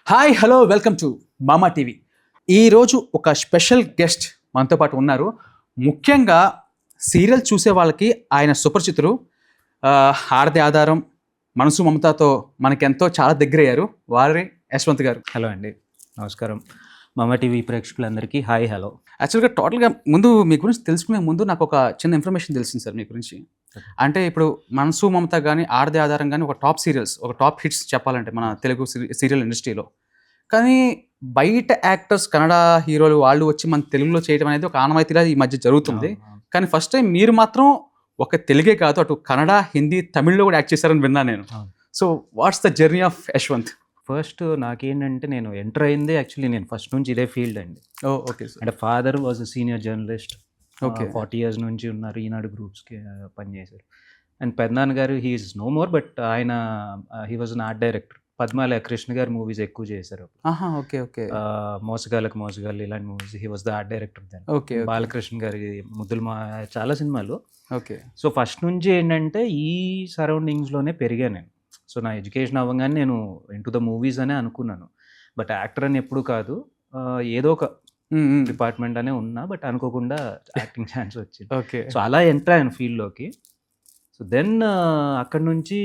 Hi hello welcome to మామా TV. ఈరోజు ఒక స్పెషల్ గెస్ట్ మనతో పాటు ఉన్నారు. ముఖ్యంగా సీరియల్ చూసే వాళ్ళకి ఆయన సుపరిచితులు. ఆడది ఆధారం, మనసు మమతాతో మనకెంతో చాలా దగ్గరయ్యారు. వారే యశ్వంత్ గారు. హలో అండి, నమస్కారం. మామ టీవీ ప్రేక్షకులందరికీ హాయ్ హలో. యాక్చువల్గా టోటల్గా ముందు మీ గురించి తెలుసుకునే ముందు నాకు ఒక చిన్న ఇన్ఫర్మేషన్ తెలిసింది సార్ మీ గురించి. అంటే ఇప్పుడు మనసు మమత కానీ ఆడది ఆధారం కానీ ఒక టాప్ సీరియల్స్, ఒక టాప్ హిట్స్ చెప్పాలంటే మన తెలుగు సీరియల్ ఇండస్ట్రీలో. కానీ బయట యాక్టర్స్, కన్నడ హీరోలు వాళ్ళు వచ్చి మన తెలుగులో చేయడం అనేది ఒక ఆనవాయితీగా ఈ మధ్య జరుగుతుంది. కానీ ఫస్ట్ టైం మీరు మాత్రం ఒక తెలుగే కాదు, అటు కన్నడ, హిందీ, తమిళ్లో కూడా యాక్ట్ చేశారని విన్నాను నేను. So what's the journey of Yashwant? First నాకేంటంటే, నేను ఎంటర్ అయింది యాక్చువల్లీ నేను ఫస్ట్ నుంచి ఇదే ఫీల్డ్ అండి. Okay sir. అంటే father was a senior journalist. Okay. 40 years నుంచి ఉన్నారు, ఈనాడు గ్రూప్స్కి పనిచేశారు. అండ్ పెద్దనాన్న గారు he is no more, but ఆయన he was an art director. Padmalaya Krishna గారి మూవీస్ ఎక్కువ చేశారు. Okay okay. మోసగాళ్ళకి మోసగాళ్ళు ఇలాంటి movies he was the art director then. Okay. Balakrishna గారి ముద్దులు మా చాలా సినిమాలు. ఓకే. సో ఫస్ట్ నుంచి ఏంటంటే ఈ సరౌండింగ్స్లోనే పెరిగాను నేను. సో నా ఎడ్యుకేషన్ అవ్వగానే నేను ఇంటూ ద మూవీస్ అనే అనుకున్నాను, బట్ యాక్టర్ అని ఎప్పుడు కాదు. ఏదో ఒక డిపార్ట్మెంట్ అనే ఉన్నా, బట్ అనుకోకుండా యాక్టింగ్ ఛాన్స్ వచ్చింది. ఓకే. సో అలా ఎంటర్ అయ్యాను ఫీల్డ్లోకి. సో దెన్ అక్కడ నుంచి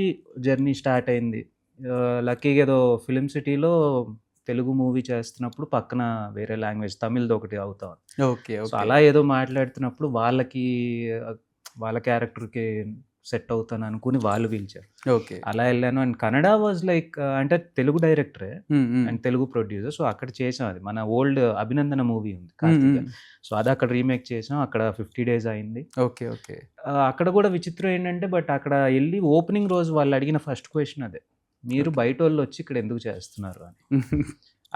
జర్నీ స్టార్ట్ అయింది. లక్కీగా ఏదో ఫిలిం సిటీలో తెలుగు మూవీ చేస్తున్నప్పుడు పక్కన వేరే లాంగ్వేజ్ తమిళ్ది ఒకటి అవుతా ఉంది. ఓకే. సో అలా ఏదో మాట్లాడుతున్నప్పుడు వాళ్ళ క్యారెక్టర్కి సెట్ అవుతాను అనుకుని వాళ్ళు పిలిచారు. ఓకే. అలా వెళ్ళాను. అండ్ కన్నడ వాజ్ లైక్, అంటే తెలుగు డైరెక్టరే అండ్ తెలుగు ప్రొడ్యూసర్. సో అక్కడ చేసాం, అది మన ఓల్డ్ అభినందన మూవీ ఉంది కార్తీక. సో అది అక్కడ రీమేక్ చేసాం. అక్కడ 50 days అయింది. ఓకే. ఓకే. అక్కడ కూడా విచిత్రం ఏంటంటే, బట్ అక్కడ వెళ్ళి ఓపెనింగ్ రోజు వాళ్ళు అడిగిన ఫస్ట్ క్వశ్చన్ అదే, మీరు బయట వాళ్ళు వచ్చి ఇక్కడ ఎందుకు చేస్తున్నారు అని.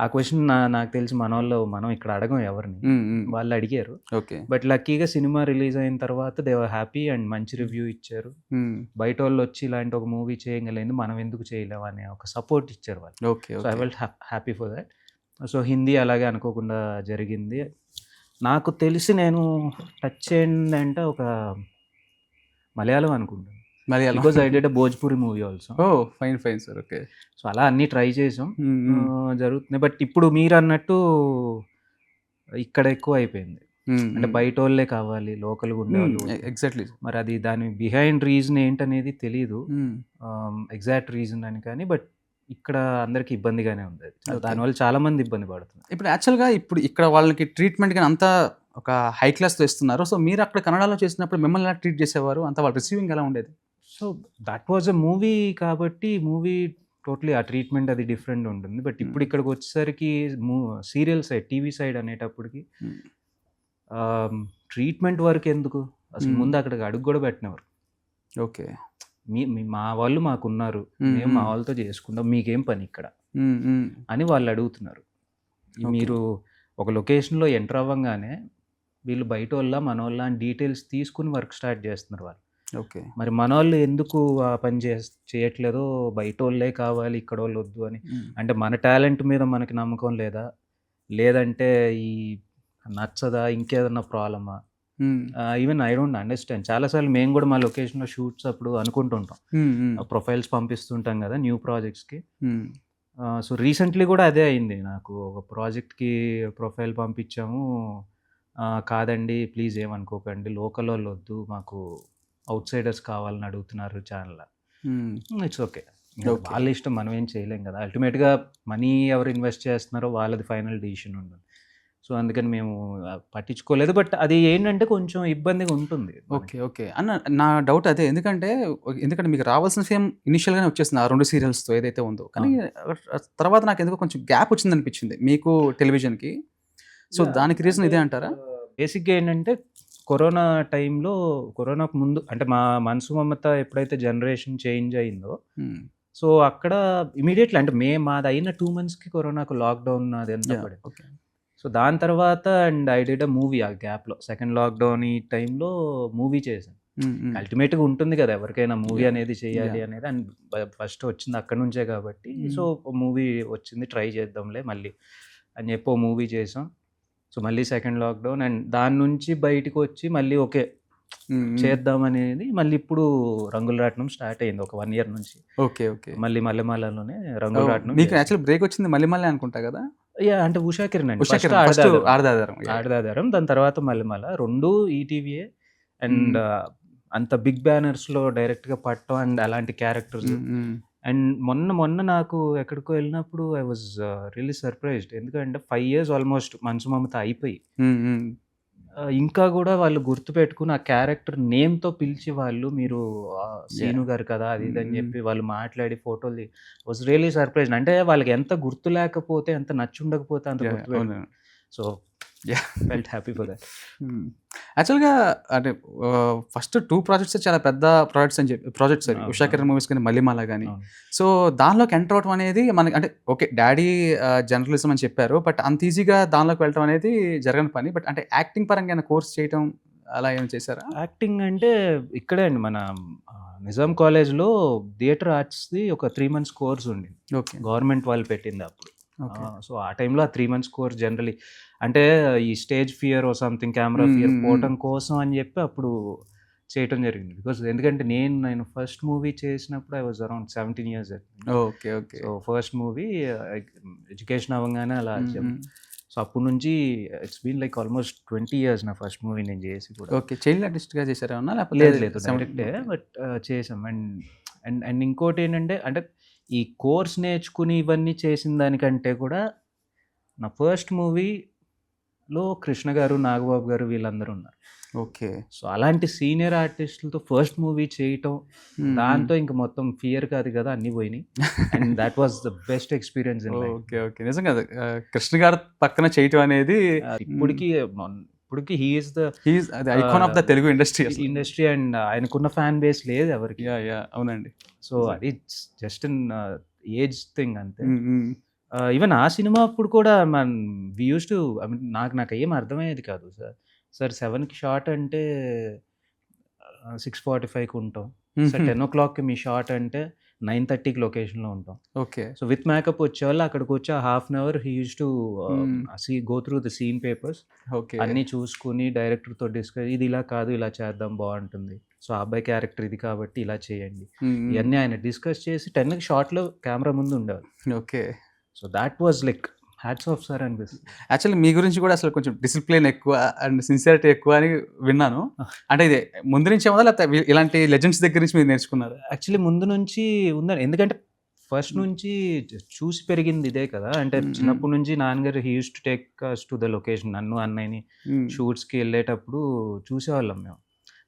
ఆ క్వశ్చన్ నాకు తెలిసి మనం ఇక్కడ అడగం ఎవరిని, వాళ్ళు అడిగారు. ఓకే. బట్ లక్కీగా సినిమా రిలీజ్ అయిన తర్వాత దే వర్ హ్యాపీ అండ్ మంచి రివ్యూ ఇచ్చారు. బయట వాళ్ళు వచ్చి ఇలాంటి ఒక మూవీ చేయగలేదు, మనం ఎందుకు చేయలేము అనే ఒక సపోర్ట్ ఇచ్చారు వాళ్ళు. Okay. So I felt happy for that. So Hindi అలాగే అనుకోకుండా జరిగింది. నాకు తెలిసి నేను టచ్ ఏంటంటే ఒక మలయాళం అనుకుంటాను, because I did a Bhojpuri movie also. Fine fine sir. Okay. So అలా అన్నీ ట్రై చేసాం, జరుగుతున్నాయి. బట్ ఇప్పుడు మీరు అన్నట్టు ఇక్కడ ఎక్కువ అయిపోయింది. అంటే బయట వాళ్ళే కావాలి, లోకల్గా ఉండేవాళ్ళు. ఎగ్జాక్ట్లీ. మరి అది దాని బిహైండ్ రీజన్ ఏంటనేది తెలీదు, ఎగ్జాక్ట్ రీజన్ అని. కానీ బట్ ఇక్కడ అందరికి ఇబ్బందిగానే ఉంది. దానివల్ల చాలా మంది ఇబ్బంది పడుతున్నారు. ఇప్పుడు యాక్చువల్గా ఇప్పుడు ఇక్కడ వాళ్ళకి ట్రీట్మెంట్ కానీ అంతా ఒక హై క్లాస్లో ఇస్తున్నారు. సో మీరు అక్కడ కన్నడలో చేసినప్పుడు మిమ్మల్ని ఎలా ట్రీట్ చేసేవారు? అంత వాళ్ళ రిసీవింగ్ ఎలా ఉండేది? So that was a movie కాబట్టి మూవీ టోటలీ ఆ ట్రీట్మెంట్ అది డిఫరెంట్ ఉంటుంది. బట్ ఇప్పుడు ఇక్కడికి వచ్చేసరికి సీరియల్ సైడ్, టీవీ సైడ్ అనేటప్పటికి ట్రీట్మెంట్ వరకు ఎందుకు, అసలు ముందు అక్కడికి అడుగు కూడా పెట్టినవారు. ఓకే. మా వాళ్ళు మాకున్నారు, మేము మా వాళ్ళతో చేసుకుంటాం, మీకేం పని ఇక్కడ అని వాళ్ళు అడుగుతున్నారు. మీరు ఒక లొకేషన్లో ఎంటర్ అవ్వగానే వీళ్ళు బయట వాళ్ళ మన వాళ్ళ అని డీటెయిల్స్ తీసుకుని వర్క్ స్టార్ట్ చేస్తున్నారు వాళ్ళు. ఓకే. మరి మన వాళ్ళు ఎందుకు ఆ పని చేయట్లేదో, బయట వాళ్ళే కావాలి ఇక్కడ వాళ్ళు వద్దు అని. అంటే మన టాలెంట్ మీద మనకి నమ్మకం లేదా, లేదంటే ఈ నచ్చదా, ఇంకేదన్నా ప్రాబ్లమా? Even I don't understand. చాలాసార్లు మేము కూడా మా లొకేషన్లో షూట్స్ అప్పుడు అనుకుంటుంటాం, ప్రొఫైల్స్ పంపిస్తుంటాం కదా న్యూ ప్రాజెక్ట్స్కి. సో రీసెంట్లీ కూడా అదే అయింది. నాకు ఒక ప్రాజెక్ట్కి ప్రొఫైల్ పంపించాము, కాదండి ప్లీజ్ ఏమనుకోకండి, లోకల్ వాళ్ళు వద్దు, మాకు అవుట్ సైడర్స్ కావాలని అడుగుతున్నారు ఛానల్. ఇట్స్ ఓకే, వాళ్ళ ఇష్టం, మనం ఏం చేయలేం కదా. అల్టిమేట్గా మనీ ఎవరు ఇన్వెస్ట్ చేస్తున్నారో వాళ్ళది ఫైనల్ డిసిషన్ ఉంటుంది. సో అందుకని మేము పట్టించుకోలేదు. బట్ అది ఏంటంటే కొంచెం ఇబ్బందిగా ఉంటుంది. ఓకే. ఓకే అన్న, నా డౌట్ అదే. ఎందుకంటే మీకు రావాల్సిన ఫేమ్ ఇనిషియల్గానే వచ్చేసింది ఆ 2 సీరియల్స్తో ఏదైతే ఉందో. కానీ తర్వాత నాకు ఎందుకు కొంచెం గ్యాప్ వచ్చింది అనిపించింది మీకు టెలివిజన్కి. సో దానికి రీజన్ ఇదే అంటారా? బేసిక్గా ఏంటంటే కరోనా టైంలో, కరోనాకు ముందు అంటే మా మనసు మమత ఎప్పుడైతే జనరేషన్ చేంజ్ అయిందో, సో అక్కడ ఇమీడియట్లీ అంటే మాది అయిన 2 monthsకి కరోనాకు లాక్డౌన్ అది ఎంత పడింది. సో దాని తర్వాత and I did a movie ఆ గ్యాప్లో, సెకండ్ లాక్డౌన్ ఈ టైంలో మూవీ చేశాను. అల్టిమేట్గా ఉంటుంది కదా ఎవరికైనా మూవీ అనేది చేయాలి అనేది. అండ్ ఫస్ట్ వచ్చింది అక్కడ నుంచే కాబట్టి, సో మూవీ వచ్చింది, ట్రై చేద్దాంలే మళ్ళీ అని చెప్పి ఓ మూవీ చేసాం. సో మళ్ళీ సెకండ్ లాక్డౌన్, అండ్ దాని నుంచి బయటకు వచ్చి మళ్ళీ ఓకే చేద్దామనేది మళ్ళీ ఇప్పుడు రంగుల రాట్నం స్టార్ట్ అయింది ఒక 1 ఇయర్ నుంచి. ఓకే. ఓకే. మళ్ళీ మల్లెమాలలోనే రంగుల రాట్నం మీకు యాక్చువల్లీ బ్రేక్ వచ్చింది మళ్ళీ అనుకుంటా కదా? అంటే ఉషా కిరణ్ అండి. ఉషా ఫస్ట్ కిరణ్ ఫస్ట్ ఆడదాదారం. ఆడదాదారం. ఆడదాదారం. దాని తర్వాత మల్లెమాల. 2 ఈటీవీయే. అండ్ అంత బిగ్ బ్యానర్స్‌లో డైరెక్ట్‌గా పడటం అండ్ అలాంటి క్యారెక్టర్స్. అండ్ మొన్న నాకు ఎక్కడికో వెళ్ళినప్పుడు ఐ వాజ్ రియల్లీ సర్ప్రైజ్డ్. ఎందుకంటే 5 ఇయర్స్ ఆల్మోస్ట్ మంచు మమత అయిపోయి ఇంకా కూడా వాళ్ళు గుర్తుపెట్టుకుని ఆ క్యారెక్టర్ నేమ్‌తో పిలిచి వాళ్ళు మీరు సీను గారు కదా! అది ఇది అని చెప్పి వాళ్ళు మాట్లాడి ఫోటోలు వాజ్ రియల్లీ సర్ప్రైజ్డ్. అంటే వాళ్ళకి ఎంత గుర్తు లేకపోతే, ఎంత నచ్చుండకపోతే అంత గుర్తుపెట్టు. So felt happy for that. యాక్చువల్‌గా అంటే ఫస్ట్ 2 ప్రాజెక్ట్స్ చాలా పెద్ద ప్రాజెక్ట్స్ అవి. ఉషా కిరణ్ మూవీస్ కానీ, మల్లిమాల గాని. సో దానిలోకి ఎంటర్ అవ్వడం అనేది మనకి అంటే ఓకే డాడీ జర్నలిజం అని చెప్పారు. బట్ అంత ఈజీగా దానిలోకి వెళ్ళడం అనేది జరగని పని. బట్ అంటే యాక్టింగ్ పరంగా ఏమైనా కోర్స్ చేయటం అలా ఏమైనా చేశారా? యాక్టింగ్ అంటే ఇక్కడే అండి మన నిజాం కాలేజ్‌లో థియేటర్ ఆర్ట్స్‌ది ఒక 3 మంత్స్ కోర్స్ ఉండింది. ఓకే. గవర్నమెంట్ వాళ్ళు పెట్టింది అప్పుడు. సో ఆ టైంలో ఆ 3 మంత్స్ కోర్స్ జనరలీ అంటే ఈ stage fear something camera fear పోవటం కోసం అని చెప్పి అప్పుడు చేయటం జరిగింది. బికాజ్ ఎందుకంటే నేను ఫస్ట్ మూవీ చేసినప్పుడు I was around 17 years. Okay. Okay. So first movie education అవ్వగానే అలా సో అప్పటి నుంచి it's been like almost 20 years నా ఫస్ట్ మూవీ నేను చేసి కూడా. ఓకే. చైల్డ్ ఆర్టిస్ట్‌గా చేశారా ఏమన్నా? లేదు డైరెక్టే. బట్ చేసాం. అండ్ ఇంకోటి ఏంటంటే అంటే ఈ కోర్స్ నేర్చుకుని ఇవన్నీ చేసిన దానికంటే కూడా నా ఫస్ట్ మూవీలో కృష్ణ గారు, నాగబాబు గారు వీళ్ళందరూ ఉన్నారు. ఓకే. సో అలాంటి సీనియర్ ఆర్టిస్టులతో ఫస్ట్ మూవీ చేయటం, దాంతో ఇంక మొత్తం ఫియర్ కాదు కదా అన్నీ పోయినాయి. And that was the best experience in life. Okay. Okay. నిజంగా కృష్ణ గారు పక్కన చేయటం అనేది ఇప్పటికి he is the the icon of the Telugu industry. And ఆయనకున్న ఫ్యాన్ బేస్ లేదు ఎవరికి. అవునండి. సో అది జస్ట్ ఇన్ ఏజ్ థింగ్ అంతే. ఈవెన్ ఆ సినిమా అప్పుడు కూడా వి యూస్ టు ఐ మీన్ నాకు ఏం అర్థమయ్యేది కాదు సార్ 7కి షార్ట్ అంటే 6:45కి ఉంటాం. సార్ 10 o'clockకి మీ షార్ట్ అంటే 9:30కి లొకేషన్లో ఉంటాం. ఓకే. సో విత్ మేకప్ వచ్చేవాళ్ళు అక్కడికి వచ్చి half an hour he use to go through the scene papers. Okay. అన్నీ చూసుకుని డైరెక్టర్తో డిస్కస్ ఇది ఇలా కాదు ఇలా చేద్దాం బాగుంటుంది. సో ఆ అబ్బాయి క్యారెక్టర్ ఇది కాబట్టి ఇలా చేయండి. ఇవన్నీ ఆయన డిస్కస్ చేసి 10కి షార్ట్లో కెమెరా ముందు ఉండేవాళ్ళు. Okay. So that was like hats off sir అనిపిస్తుంది. యాక్చువల్లీ మీ గురించి కూడా అసలు కొంచెం డిసిప్లిన్ ఎక్కువ అండ్ సిన్సియారిటీ ఎక్కువ అని విన్నాను. అంటే ఇది ముందు నుంచి ఏమన్నా లేకపోతే ఇలాంటి లెజెండ్స్ దగ్గర నుంచి మీరు నేర్చుకున్నారు? యాక్చువల్లీ ముందు నుంచి ఉందని, ఎందుకంటే ఫస్ట్ నుంచి చూసి పెరిగింది ఇదే కదా. అంటే చిన్నప్పటి నుంచి నాన్నగారు he use to take us to the location. నన్ను అన్నయ్యని షూట్స్కి వెళ్ళేటప్పుడు చూసేవాళ్ళం మేము.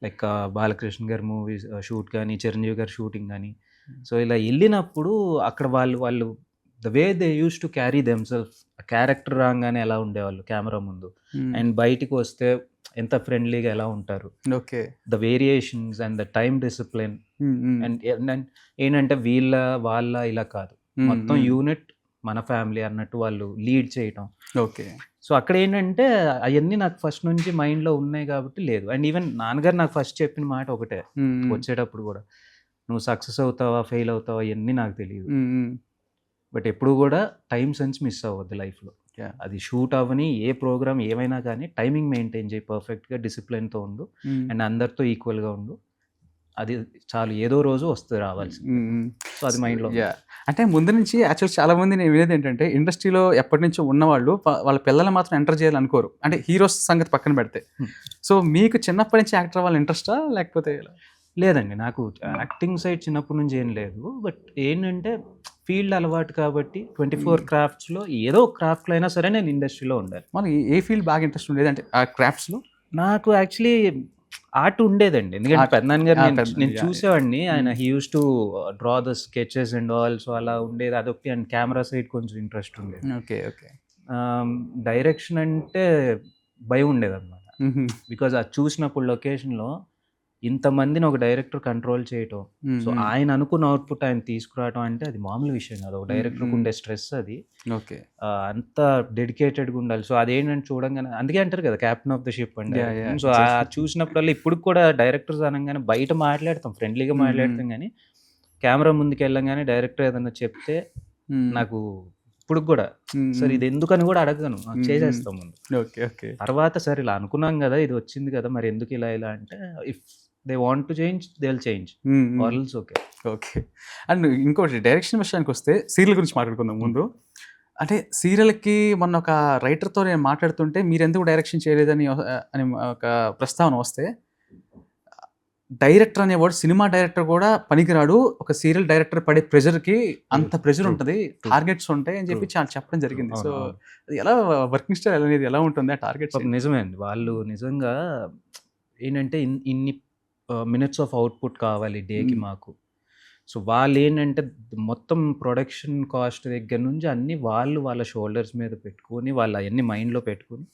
లైక్ బాలకృష్ణ గారి మూవీస్ షూట్ కానీ, చిరంజీవి గారి షూటింగ్ కానీ. సో ఇలా వెళ్ళినప్పుడు అక్కడ వాళ్ళు the way they use to carry themself, character రాగానే ఎలా ఉండేవాళ్ళు కెమెరా ముందు, అండ్ బయటికి వస్తే ఎంత ఫ్రెండ్లీగా ఎలా ఉంటారు. Okay. The variations and the time discipline. And ఏంటంటే వాళ్ళ ఇలా కాదు, మొత్తం యూనిట్ మన ఫ్యామిలీ అన్నట్టు వాళ్ళు లీడ్ చేయటం. ఓకే. సో అక్కడ ఏంటంటే అవన్నీ నాకు ఫస్ట్ నుంచి మైండ్లో ఉన్నాయి కాబట్టి లేదు. అండ్ ఈవెన్ నాన్నగారు నాకు ఫస్ట్ చెప్పిన మాట ఒకటే వచ్చేటప్పుడు కూడా, నువ్వు సక్సెస్ అవుతావా ఫెయిల్ అవుతావా ఇవన్నీ నాకు తెలియదు, బట్ ఎప్పుడు కూడా టైం సెన్స్ మిస్ అవ్వద్దు లైఫ్లో. అది షూట్ అవ్వని ఏ ప్రోగ్రామ్ ఏమైనా కానీ టైమింగ్ మెయింటైన్ చేయి, పర్ఫెక్ట్గా డిసిప్లిన్తో ఉండు, అండ్ అందరితో ఈక్వల్గా ఉండు. అది చాలు, ఏదో రోజు వస్తుంది రావాల్సి. సో అది మైండ్లో. అంటే ముందు నుంచి యాక్చువల్ చాలా మంది నేను వినేది ఏంటంటే ఇండస్ట్రీలో ఎప్పటి నుంచో ఉన్నవాళ్ళు వాళ్ళ పిల్లల్ని మాత్రం ఎంటర్ చేయాలనుకోరు, అంటే హీరోస్ సంగతి పక్కన పెడితే. సో మీకు చిన్నప్పటి నుంచి యాక్టర్ అవ్వాలి ఇంట్రెస్టా లేకపోతే? లేదండి, నాకు యాక్టింగ్ సైడ్ చిన్నప్పటి నుంచి ఏం లేదు. బట్ ఏంటంటే ఫీల్డ్ అలవాటు కాబట్టి 24 క్రాఫ్ట్స్లో ఏదో క్రాఫ్ట్లో అయినా సరే నేను ఇండస్ట్రీలో ఉండాలి. మనకి ఏ ఫీల్డ్ బాగా ఇంట్రెస్ట్ ఉండేది అంటే ఆ క్రాఫ్ట్స్లో? నాకు యాక్చువల్లీ ఆర్ట్ ఉండేదండి. ఎందుకంటే పెద్దనాన్న గారు నేను చూసేవాడిని, ఆయన he use to draw the sketches and all. So అలా ఉండేది అదొకటి. అండ్ కెమెరా సైడ్ కొంచెం ఇంట్రెస్ట్ ఉండేది. ఓకే. ఓకే. డైరెక్షన్ అంటే భయం ఉండేది అనమాట. బికాజ్ అది చూసినప్పుడు లొకేషన్లో ఇంతమందిని ఒక డైరెక్టర్ కంట్రోల్ చేయటం, సో ఆయన అనుకున్న అవుట్పుట్ ఆయన తీసుకురావటం అంటే అది మామూలు విషయం కాదు. ఒక డైరెక్టర్కి ఉండే స్ట్రెస్ అది. ఓకే. అంత డెడికేటెడ్గా ఉండాలి. సో అదేంటంటే చూడంగానే అందుకే అంటారు కదా క్యాప్టెన్ ఆఫ్ ద షిప్ అండి. సో చూసినప్పుడల్లా ఇప్పుడు కూడా డైరెక్టర్స్ అనగానే బయట మాట్లాడతాం, ఫ్రెండ్లీగా మాట్లాడతాం, కానీ కెమెరా ముందుకు వెళ్ళంగానే డైరెక్టర్ ఏదన్నా చెప్తే నాకు ఇప్పుడు కూడా సార్ ఇది ఎందుకని కూడా అడగను, చేసేస్తాం ముందు. ఓకే ఓకే తర్వాత సార్ ఇలా అనుకున్నాం కదా, ఇది వచ్చింది కదా, మరి ఎందుకు ఇలా ఇలా అంటే if they want to change they will change, also okay. Okay. And ఇంకోటి డైరెక్షన్ విషయానికి వస్తే సీరియల్ గురించి మాట్లాడుకుందాం ముందు. అంటే సీరియల్‌కి మొన్న ఒక రైటర్‌తో నేను మాట్లాడుతుంటే మీరెందుకు డైరెక్షన్ చేయలేదని అని ఒక ప్రస్తావన వస్తే, డైరెక్టర్ అనేవాడు సినిమా డైరెక్టర్ కూడా పనికిరాడు. ఒక సీరియల్ డైరెక్టర్ పడే ప్రెషర్‌కి అంత ప్రెషర్ ఉంటది. టార్గెట్స్ ఉంటాయి అని చెప్పి చాలా చెప్పడం జరిగింది. సో అది ఎలా వర్కింగ్ స్టైల్ అనేది ఎలా ఉంటుంది ఆ టార్గెట్స్? నిజమే అండి. వాళ్ళు నిజంగా ఏంటంటే ఇన్ని మినిట్స్ ఆఫ్ అవుట్‌పుట్ కావాలి డేకి మాకు. సో వాళ్ళేంటంటే మొత్తం ప్రొడక్షన్ కాస్ట్ దగ్గర నుంచి అన్నీ వాళ్ళ షోల్డర్స్ మీద పెట్టుకొని, వాళ్ళు అయన్నీ మైండ్‌లో పెట్టుకొని,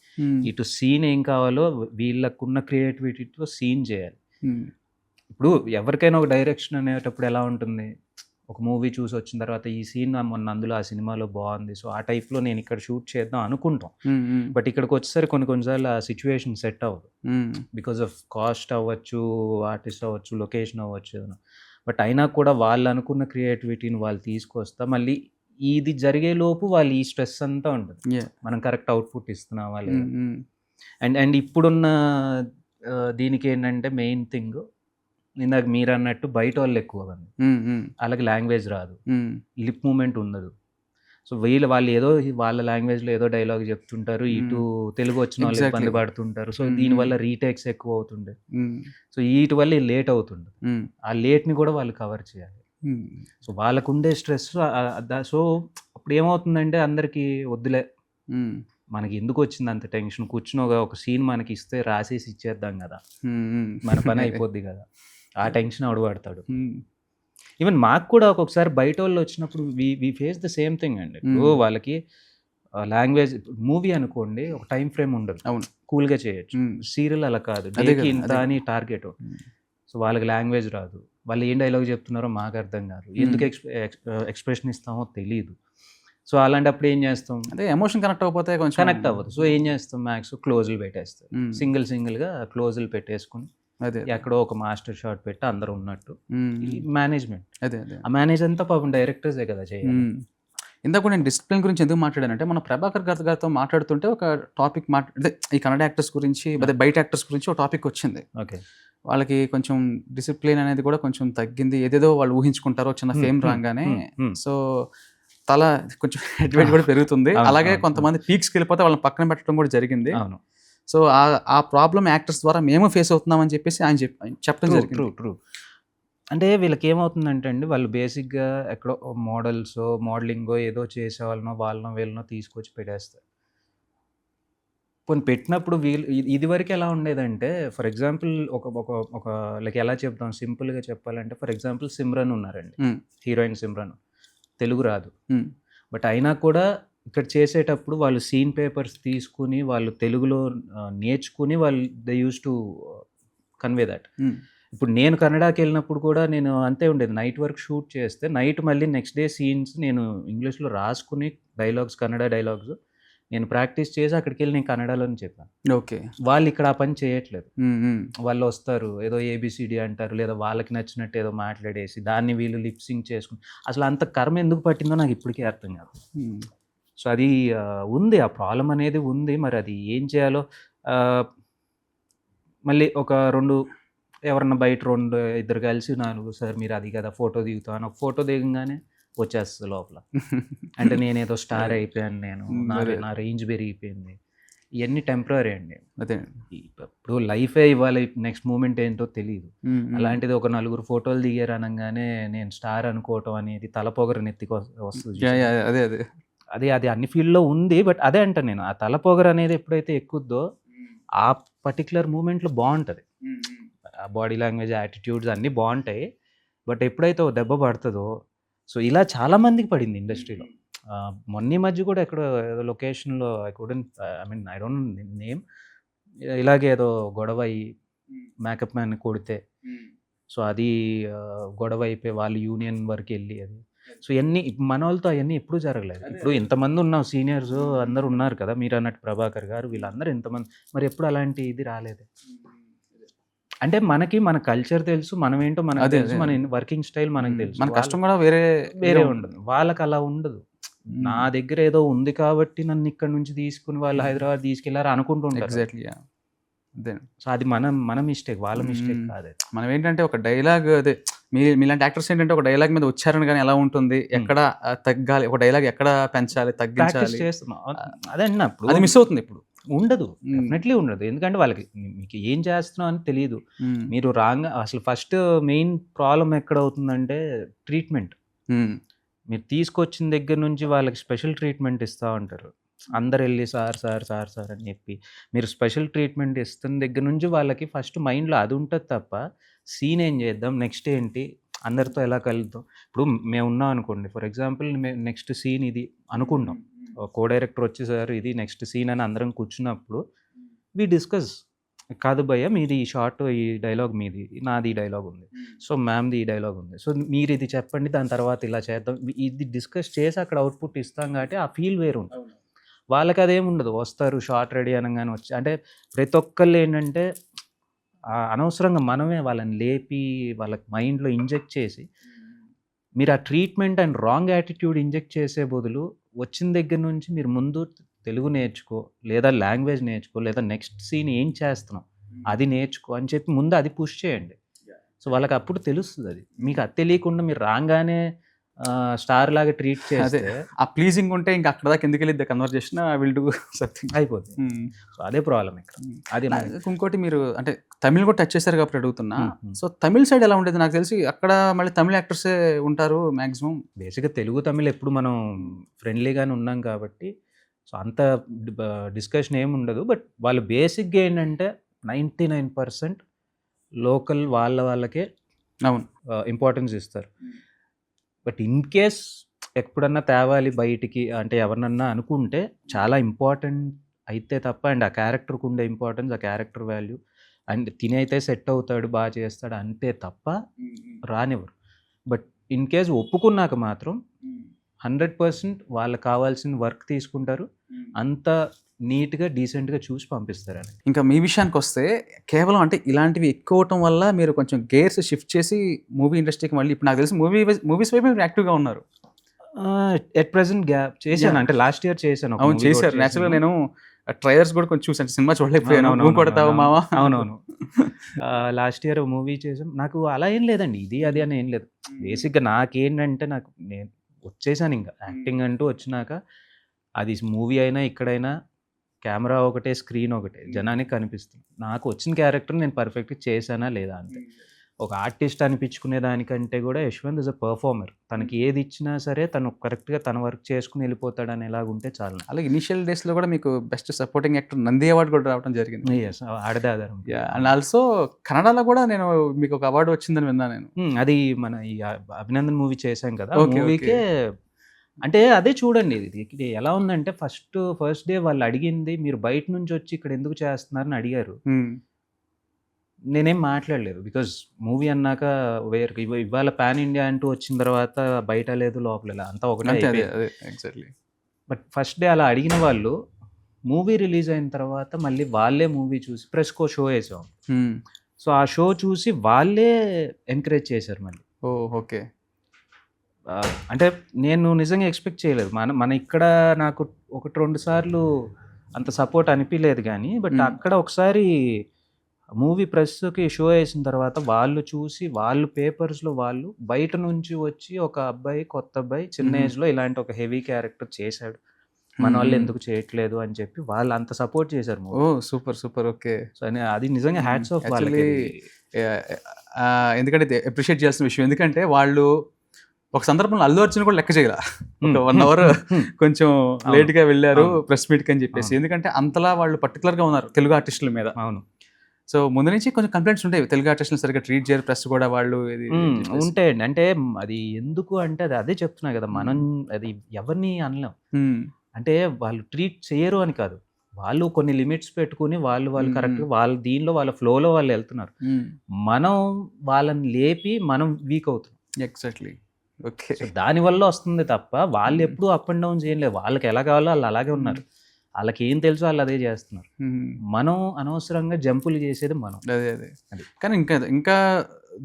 ఇటు సీన్ ఏం కావాలో వీళ్ళకున్న క్రియేటివిటీతో సీన్ చేయాలి. ఇప్పుడు ఎవరికైనా ఒక డైరెక్షన్ అనేటప్పుడు ఎలా ఉంటుంది, ఒక మూవీ చూసి వచ్చిన తర్వాత ఈ సీన్ మొన్న అందులో ఆ సినిమాలో బాగుంది, సో ఆ టైప్లో నేను ఇక్కడ షూట్ చేద్దాం అనుకుంటాం. బట్ ఇక్కడికి వచ్చేసరికి కొన్నిసార్లు ఆ సిచ్యువేషన్ సెట్ అవ్వదు. బికాస్ ఆఫ్ కాస్ట్ అవ్వచ్చు, ఆర్టిస్ట్ అవ్వచ్చు, లొకేషన్ అవ్వచ్చు. బట్ అయినా కూడా వాళ్ళు అనుకున్న క్రియేటివిటీని వాళ్ళు తీసుకొస్తా మళ్ళీ ఇది జరిగేలోపు వాళ్ళు ఈ స్ట్రెస్ అంతా ఉంటుంది, మనం కరెక్ట్ అవుట్పుట్ ఇస్తున్నావా లేదా. అండ్ ఇప్పుడున్న దీనికి ఏంటంటే మెయిన్ థింగ్, ఇందాక మీరు అన్నట్టు బయట వాళ్ళు ఎక్కువ మంది, అలాగే లాంగ్వేజ్ రాదు, లిప్ మూమెంట్ ఉండదు. సో వాళ్ళు ఏదో వాళ్ళ లాంగ్వేజ్లో ఏదో డైలాగ్ చెప్తుంటారు, ఇటు తెలుగు వచ్చిన వాళ్ళు ఇబ్బంది పడుతుంటారు. సో దీనివల్ల రీటేక్స్ ఎక్కువ అవుతుండే, సో వీటి వల్ల లేట్ అవుతుండే. ఆ లేట్ని కూడా వాళ్ళు కవర్ చేయాలి. సో వాళ్ళకు ఉండే స్ట్రెస్. సో అప్పుడు ఏమవుతుందంటే అందరికీ వద్దులే, మనకి ఎందుకు వచ్చింది అంత టెన్షన్, కూర్చుని ఒక సీన్ మనకి ఇస్తే రాసేసి ఇచ్చేద్దాం కదా, మన పని అయిపోద్ది కదా, ఆ టెన్షన్ అడుగుపడతాడు. ఈవెన్ మాకు కూడా ఒక్కొక్కసారి బయట వాళ్ళు వచ్చినప్పుడు we face the same thing అండి. ఇప్పుడు వాళ్ళకి లాంగ్వేజ్, మూవీ అనుకోండి ఒక టైం ఫ్రేమ్ ఉండదు, అవును, కూల్గా చేయొచ్చు. సీరియల్ అలా కాదు, డేకి ఇంత అని టార్గెట్. సో వాళ్ళకి లాంగ్వేజ్ రాదు, వాళ్ళు ఏం డైలాగ్ చెప్తున్నారో మాకు అర్థం కాదు, ఎందుకు ఎక్స్ప్రెషన్ ఇస్తామో తెలియదు. సో అలాంటప్పుడు ఏం చేస్తాం, అదే ఎమోషన్ కనెక్ట్ అవ్వకపోతే కొంచెం కనెక్ట్ అవ్వదు. సో ఏం చేస్తాం, మ్యాక్స్ క్లోజులు పెట్టేస్తాం, సింగిల్గా క్లోజులు పెట్టేసుకుని ఎక్కడో ఒక మాస్టర్ షాట్ పెట్టి అందరూ ఉన్నట్టు మేనేజ్మెంట్. అదే ఆ మేనేజ్ అంతా పాపం డైరెక్టర్సే కదా చేయాలి. ఇందాక నేను డిసిప్లిన్ గురించి ఎందుకు మాట్లాడానంటే, మన ప్రభాకర్ గారితో మాట్లాడుతుంటే ఒక టాపిక్ అదే ఈ కన్నడ యాక్టర్స్ గురించి, అదే బయట యాక్టర్స్ గురించి ఒక టాపిక్ వచ్చింది. ఓకే, వాళ్ళకి కొంచెం డిసిప్లిన్ అనేది కూడా కొంచెం తగ్గింది, ఏదేదో వాళ్ళు ఊహించుకుంటారో చిన్న ఫేమ్ రాగానే. సో తల కొంచెం హెడ్ కూడా పెరుగుతుంది. అలాగే కొంతమంది పీక్స్కి వెళ్ళిపోతే వాళ్ళని పక్కన పెట్టడం కూడా జరిగింది. అవును. సో ఆ ప్రాబ్లమ్ యాక్టర్స్ ద్వారా మేము ఫేస్ అవుతున్నామని చెప్పేసి ఆయన చెప్పడం జరిగింది. ట్రూ. అంటే వీళ్ళకి ఏమవుతుందంటే అండి, వాళ్ళు బేసిక్గా ఎక్కడో మోడలింగో ఏదో చేసే వీళ్ళనో తీసుకొచ్చి పెట్టేస్తారు. కొన్ని పెట్టినప్పుడు వీళ్ళు ఇదివరకు ఎలా ఉండేదంటే, ఫర్ ఎగ్జాంపుల్ ఒక లైక్ ఎలా చెప్తాం, సింపుల్గా చెప్పాలంటే, ఫర్ ఎగ్జాంపుల్ సిమ్రన్ ఉన్నారండి, హీరోయిన్ సిమ్రన్, తెలుగు రాదు. బట్ అయినా కూడా ఇక్కడ చేసేటప్పుడు వాళ్ళు సీన్ పేపర్స్ తీసుకుని వాళ్ళు తెలుగులో నేర్చుకుని వాళ్ళు they use to convey that. ఇప్పుడు నేను కన్నడకి వెళ్ళినప్పుడు కూడా నేను అంతే ఉండేది, నైట్ వర్క్ షూట్ చేస్తే నైట్ మళ్ళీ నెక్స్ట్ డే సీన్స్ నేను ఇంగ్లీష్లో రాసుకుని డైలాగ్స్, కన్నడ డైలాగ్స్ నేను ప్రాక్టీస్ చేసి అక్కడికి వెళ్ళి నేను కన్నడలోనే చెప్పాను. ఓకే, వాళ్ళు ఇక్కడ ఆ పని చేయట్లేదు. వాళ్ళు వస్తారు, ఏదో ఏబిసిడి అంటారు, లేదా వాళ్ళకి నచ్చినట్టు ఏదో మాట్లాడేసి దాన్ని వీళ్ళు లిప్సింగ్ చేసుకుని, అసలు అంత కర్మ ఎందుకు పట్టిందో నాకు ఇప్పటికీ అర్థం కాదు. సో అది ఉంది, ఆ ప్రాబ్లం అనేది ఉంది. మరి అది ఏం చేయాలో, మళ్ళీ ఒక ఎవరన్నా బయట 2-2 కలిసి 4 సార్ మీరు అది కదా ఫోటో దిగుతాను, ఒక ఫోటో దిగంగానే వచ్చేస్తుంది లోపల. అంటే నేనేదో స్టార్ అయిపోయాను, నా రేంజ్ పెరిగిపోయింది. ఇవన్నీ టెంపరరీ అండి. అదే ఇప్పుడు లైఫే ఇవ్వాలి, నెక్స్ట్ మూమెంట్ ఏంటో తెలియదు. అలాంటిది ఒక 4 ఫోటోలు దిగారు అనగానే నేను స్టార్ అనుకోవటం అనేది తలపొగరు నెత్తికి వస్తుంది. అది అన్ని ఫీల్డ్లో ఉంది. బట్ అదే అంటాను నేను, ఆ తలపొగరు అనేది ఎప్పుడైతే ఎక్కుద్దో ఆ పర్టికులర్ మూమెంట్లో బాగుంటుంది, ఆ బాడీ లాంగ్వేజ్, యాటిట్యూడ్స్ అన్నీ బాగుంటాయి. బట్ ఎప్పుడైతే దెబ్బ పడుతుందో, సో ఇలా చాలామందికి పడింది ఇండస్ట్రీలో. మొన్న మధ్య కూడా ఎక్కడో ఏదో లొకేషన్లో ఐ డోంట్ నేమ్, ఇలాగే ఏదో గొడవ అయ్యి మేకప్ మ్యాన్ కొడితే, సో అది గొడవ అయిపోయి వాళ్ళు యూనియన్ వరకు వెళ్ళి అది. సో ఇవన్నీ మన వాళ్ళతో అవన్నీ ఎప్పుడూ జరగలేదు. ఇప్పుడు ఇంతమంది ఉన్నాం, సీనియర్స్ అందరూ ఉన్నారు కదా, మీరు అన్నట్టు ప్రభాకర్ గారు, వీళ్ళందరూ ఎంతమంది, మరి ఎప్పుడు అలాంటి ఇది రాలేదు. అంటే మన కల్చర్ తెలుసు, మనం ఏంటో మనకు తెలుసు, మన వర్కింగ్ స్టైల్ మనకు తెలుసు, మన కష్టం కూడా వేరే ఉండదు. వాళ్ళకి అలా ఉండదు. నా దగ్గర ఏదో ఉంది కాబట్టి నన్ను ఇక్కడ నుంచి తీసుకుని వాళ్ళు హైదరాబాద్ తీసుకెళ్లారు అనుకుంటుంటారు. ఎగ్జాక్ట్లీ అదే. సో అది మన మిస్టేక్, వాళ్ళ మిస్టేక్ కాదు అది. మనం ఏంటంటే ఒక డైలాగ్ అదే మీలాంటి యాక్టర్స్ ఏంటంటే ఒక డైలాగ్ మీద ఉచ్చారణ కానీ ఎలా ఉంటుంది, ఎక్కడ తగ్గాలి, ఒక డైలాగ్ ఎక్కడ పెంచాలి, ప్రాక్టీస్ తగ్గించాలి, చేస్తున్నాం అదే అన్నప్పుడు అది మిస్ అవుతుంది ఇప్పుడు. ఉండదు, డెఫినెట్లీ ఉండదు. ఎందుకంటే వాళ్ళకి మీకు ఏం చేస్తున్నాం అని తెలియదు. మీరు రాంగ్ అసలు ఫస్ట్ మెయిన్ ప్రాబ్లం ఎక్కడ అవుతుందంటే ట్రీట్మెంట్. మీరు తీసుకొచ్చిన దగ్గర నుంచి వాళ్ళకి స్పెషల్ ట్రీట్మెంట్ ఇస్తూ ఉంటారు. అందరు వెళ్ళి సార్ సార్ సార్ సార్ అని చెప్పి మీరు స్పెషల్ ట్రీట్మెంట్ ఇస్తున్న దగ్గర నుంచి వాళ్ళకి ఫస్ట్ మైండ్లో అది ఉంటుంది తప్ప సీన్ ఏం చేద్దాం, నెక్స్ట్ ఏంటి, అందరితో ఎలా కలుద్దాం. ఇప్పుడు మేము ఉన్నాం అనుకోండి, ఫర్ ఎగ్జాంపుల్ నెక్స్ట్ సీన్ ఇది అనుకుంటాం, కో డైరెక్టర్ వచ్చి సార్ ఇది నెక్స్ట్ సీన్ అని అందరం కూర్చున్నప్పుడు వి డిస్కస్, కాదు భయ్య మీది ఈ షార్ట్, ఈ డైలాగ్ మీది, నాది ఈ డైలాగ్ ఉంది, సో మ్యామ్ది ఈ డైలాగ్ ఉంది, సో మీరు ఇది చెప్పండి, దాని తర్వాత ఇలా చేద్దాం, ఇది డిస్కస్ చేసి అక్కడ అవుట్పుట్ ఇస్తాం కాబట్టి ఆ ఫీల్ వేరు ఉంటుంది. వాళ్ళకి అదేమి ఉండదు, వస్తారు షార్ట్ రెడీ అనగానే వచ్చి, అంటే ప్రతి ఒక్కళ్ళు ఏంటంటే అనవసరంగా మనమే వాళ్ళని లేపి వాళ్ళకి మైండ్లో ఇంజెక్ట్ చేసి, మీరు ఆ treatment and wrong attitude inject చేసే బదులు వచ్చిన దగ్గర నుంచి మీరు ముందు తెలుగు నేర్చుకో, లేదా లాంగ్వేజ్ నేర్చుకో, లేదా నెక్స్ట్ సీన్ ఏం చేస్తున్నాం అది నేర్చుకో అని చెప్పి ముందు అది పుష్ చేయండి. సో వాళ్ళకి అప్పుడు తెలుస్తుంది. అది మీకు అది తెలియకుండా మీరు రాగానే స్టార్ లాగా ట్రీట్ చేస్తే ఆ ప్లీజింగ్ ఉంటే ఇంకా అక్కడ దాకా ఎందుకు వెళ్ళిద్ది కన్వర్జేషన్, విల్ డూ సంథింగ్ అయిపోతుంది. సో అదే ప్రాబ్లం ఇక్కడ. అది ఇంకోటి మీరు అంటే తమిళ్ కూడా టచ్ చేశారు కాబట్టి అడుగుతున్నా, సో తమిళ్ సైడ్ ఎలా ఉండేది? నాకు తెలిసి అక్కడ మళ్ళీ తమిళ యాక్టర్సే ఉంటారు మ్యాక్సిమం. బేసిక్గా తెలుగు తమిళ్ ఎప్పుడు మనం ఫ్రెండ్లీగానే ఉన్నాం కాబట్టి సో అంత డిస్కషన్ ఏమి ఉండదు. బట్ వాళ్ళు బేసిక్గా ఏంటంటే 99% లోకల్ వాళ్ళకే అవును ఇంపార్టెన్స్ ఇస్తారు. బట్ ఇన్ కేస్ ఎప్పుడన్నా తేవాలి బయటికి అంటే ఎవరినన్నా అనుకుంటే చాలా ఇంపార్టెంట్ అయితే తప్ప, అండ్ ఆ క్యారెక్టర్కి ఉండే ఇంపార్టెన్స్, ఆ క్యారెక్టర్ వాల్యూ, అండ్ తినైతే సెట్ అవుతాడు బాగా చేస్తాడు అంతే తప్ప రానివ్వరు. బట్ ఇన్ కేస్ ఒప్పుకున్నాక మాత్రం 100% వాళ్ళకి కావాల్సిన వర్క్ తీసుకుంటారు, అంత నీట్గా డీసెంట్గా చూసి పంపిస్తారని. ఇంకా మీ విషయానికి వస్తే కేవలం అంటే ఇలాంటివి ఎక్కువ అవటం వల్ల మీరు కొంచెం గేర్స్ షిఫ్ట్ చేసి మూవీ ఇండస్ట్రీకి మళ్ళీ ఇప్పుడు నాకు తెలిసి మూవీస్ వైపు మీరు యాక్టివ్గా ఉన్నారు. ఎట్ ప్రెసెంట్ గ్యాప్ చేశాను, అంటే లాస్ట్ ఇయర్ చేశాను. అవును చేశారు. నేచురల్గా నేను ట్రైలర్స్ కూడా కొంచెం చూసాను, సినిమా చూడలేకపోయాను. నువ్వు కొడతావు మావా. అవునవును. లాస్ట్ ఇయర్ మూవీ చేసాం. నాకు అలా ఏం లేదండి, ఇది అది అని ఏం లేదు. బేసిక్గా నాకేంటంటే నేను వచ్చేసాను ఇంకా యాక్టింగ్ అంటూ వచ్చినాక, అది మూవీ అయినా ఇక్కడైనా కెమెరా ఒకటే, స్క్రీన్ ఒకటే, జనానికి కనిపిస్తుంది. నాకు వచ్చిన క్యారెక్టర్ నేను పర్ఫెక్ట్గా చేశానా లేదా అంతే. ఒక ఆర్టిస్ట్ అనిపించుకునే దానికంటే కూడా యశ్వంత్ ఇస్ అ పర్ఫార్మర్. తనకి ఏది ఇచ్చినా సరే తను కరెక్ట్గా తన వర్క్ చేసుకుని వెళ్ళిపోతాడు అని ఎలాగుంటే చాలు. అలాగే ఇనిషియల్ డేస్లో కూడా మీకు best supporting actor Nandi award కూడా రావడం జరిగింది. ఎస్, ఆడదే ఆధారం. అండ్ ఆల్సో కన్నడలో కూడా నేను మీకు ఒక అవార్డు వచ్చిందని విన్నాను నేను. అది మన ఈ అభినందన్ మూవీ చేశాం కదా, మూవీకే. అంటే అదే చూడండి, ఇది ఎలా ఉందంటే ఫస్ట్ డే వాళ్ళు అడిగింది మీరు బయట నుంచి వచ్చి ఇక్కడ ఎందుకు చేస్తున్నారని అడిగారు. నేనేం మాట్లాడలేదు, బికాజ్ మూవీ అన్నాక ఇవాళ పాన్ ఇండియా అంటూ వచ్చిన తర్వాత బయట లేదు లోపల అంతా ఒకటే. బట్ ఫస్ట్ డే అలా అడిగిన వాళ్ళు మూవీ రిలీజ్ అయిన తర్వాత మళ్ళీ వాళ్ళే మూవీ చూసి ప్రెస్కో షో వేసాం. సో ఆ షో చూసి వాళ్ళే ఎంకరేజ్ చేశారు మళ్ళీ. ఓకే. అంటే నేను నిజంగా ఎక్స్పెక్ట్ చేయలేదు. మన ఇక్కడ నాకు 1-2 సార్లు అంత సపోర్ట్ అనిపించలేదు కానీ, బట్ అక్కడ ఒకసారి మూవీ ప్రెస్కి షో వేసిన తర్వాత వాళ్ళు చూసి, వాళ్ళు పేపర్స్లో వాళ్ళు బయట నుంచి వచ్చి ఒక అబ్బాయి, కొత్త అబ్బాయి, చిన్న ఏజ్లో ఇలాంటి ఒక హెవీ క్యారెక్టర్ చేశాడు, మన వాళ్ళు ఎందుకు చేయట్లేదు అని చెప్పి వాళ్ళు అంత సపోర్ట్ చేశారు. Super super. ఓకే. సో అది నిజంగా హ్యాట్స్ ఆఫ్ వాళ్ళకి. ఎందుకంటే అప్రిషియేట్ చేయాల్సిన విషయం, ఎందుకంటే వాళ్ళు ఒక సందర్భంలో అల్లు అర్జున్ కూడా లెక్క చేయాల, ఒక 1 hour కొంచెం లేట్గా వెళ్ళారు ప్రెస్ మీట్కి అని చెప్పేసి. ఎందుకంటే అంతలా వాళ్ళు పర్టికులర్గా ఉన్నారు తెలుగు ఆర్టిస్టుల మీద. అవును. సో ముందు నుంచి కొంచెం కంప్లైంట్స్ ఉంటాయి, తెలుగు ఆర్టిస్టులు సరిగ్గా ట్రీట్ చేయరు, ప్రెస్ కూడా వాళ్ళు ఉంటాయండి. అంటే అది ఎందుకు అంటే అదే చెప్తున్నా కదా, మనం అది ఎవరిని అనలేం. అంటే వాళ్ళు ట్రీట్ చేయరు అని కాదు, వాళ్ళు కొన్ని లిమిట్స్ పెట్టుకుని వాళ్ళు కరెక్ట్గా వాళ్ళ దీనిలో వాళ్ళ ఫ్లోలో వాళ్ళు వెళ్తున్నారు. మనం వాళ్ళని లేపి మనం వీక్ అవుతున్నాం. ఎగ్జాక్ట్లీ. ఓకే. దానివల్ల వస్తుంది తప్ప వాళ్ళు ఎప్పుడు అప్ అండ్ డౌన్ చేయలేదు. వాళ్ళకి ఎలా కావాలో వాళ్ళు అలాగే ఉన్నారు, వాళ్ళకి ఏం తెలుసో వాళ్ళు అదే చేస్తున్నారు. మనం అనవసరంగా జంపులు చేసేది మనం. అదే. కానీ ఇంకా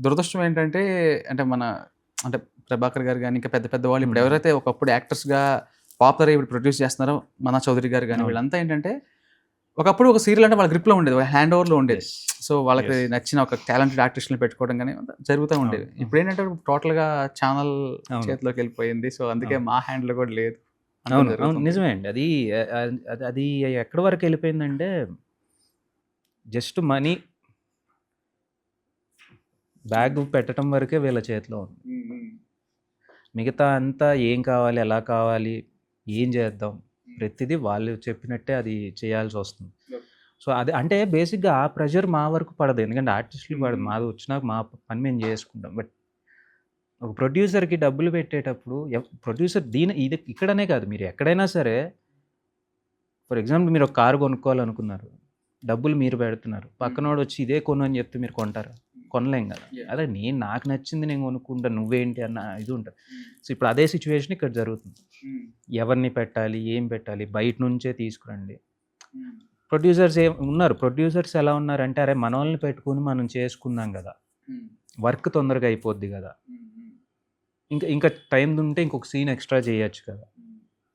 దురదృష్టం ఏంటంటే, అంటే ప్రభాకర్ గారు కానీ ఇంకా పెద్ద వాళ్ళు ఇప్పుడు ఎవరైతే ఒకప్పుడు యాక్టర్స్గా పాపులర్ ఇప్పుడు ప్రొడ్యూస్ చేస్తున్నారు మన చౌదరి గారు కానీ వీళ్ళంతా ఏంటంటే ఒకప్పుడు ఒక సీరియల్ అంటే వాళ్ళ గ్రిప్లో ఉండేది, ఒక హ్యాండ్ ఓవర్లో ఉండేది. సో వాళ్ళకి నచ్చిన ఒక టాలెంటెడ్ ఆర్టిస్ట్ని పెట్టుకోవడం కానీ జరుగుతూ ఉండేది. ఇప్పుడు ఏంటంటే టోటల్గా ఛానల్ చేతిలోకి వెళ్ళిపోయింది. సో అందుకే మా హ్యాండ్లో కూడా లేదు. అవును, నిజమే అండి. అది అది ఎక్కడి వరకు వెళ్ళిపోయిందంటే జస్ట్ మనీ బ్యాగ్ పెట్టడం వరకే వీళ్ళ చేతిలో ఉంది. మిగతా అంతా ఏం కావాలి, ఎలా కావాలి, ఏం చేద్దాం, ప్రతిదీ వాళ్ళు చెప్పినట్టే అది చేయాల్సి వస్తుంది. సో అది అంటే బేసిక్గా ఆ ప్రెషర్ మా వరకు పడదు, ఎందుకంటే ఆర్టిస్టులు పడదు, మాది వచ్చినాక మా పని మేము చేసుకుంటాం. బట్ ఒక ప్రొడ్యూసర్కి డబ్బులు పెట్టేటప్పుడు ప్రొడ్యూసర్ ఇది ఇక్కడనే కాదు, మీరు ఎక్కడైనా సరే, ఫర్ ఎగ్జాంపుల్ మీరు ఒక కారు కొనుక్కోవాలనుకున్నారు, డబ్బులు మీరు పెడుతున్నారు, పక్కనోడు వచ్చి ఇదే కొను అని చెప్తే మీరు కొంటారా? కొనలేం కదా. అదే నాకు నచ్చింది నేను కొనుక్కుంటా, నువ్వేంటి అన్న ఇది ఉంటుంది. సో ఇప్పుడు అదే సిచ్యువేషన్ ఇక్కడ జరుగుతుంది. ఎవరిని పెట్టాలి, ఏం పెట్టాలి, బయట నుంచే తీసుకురండి. ప్రొడ్యూసర్స్ ఉన్నారు, ప్రొడ్యూసర్స్ ఎలా ఉన్నారంటే అరే మన వాళ్ళని పెట్టుకుని మనం చేసుకుందాం కదా, వర్క్ తొందరగా అయిపోద్ది కదా, ఇంకా టైం ఉంటే ఇంకొక సీన్ ఎక్స్ట్రా చేయొచ్చు కదా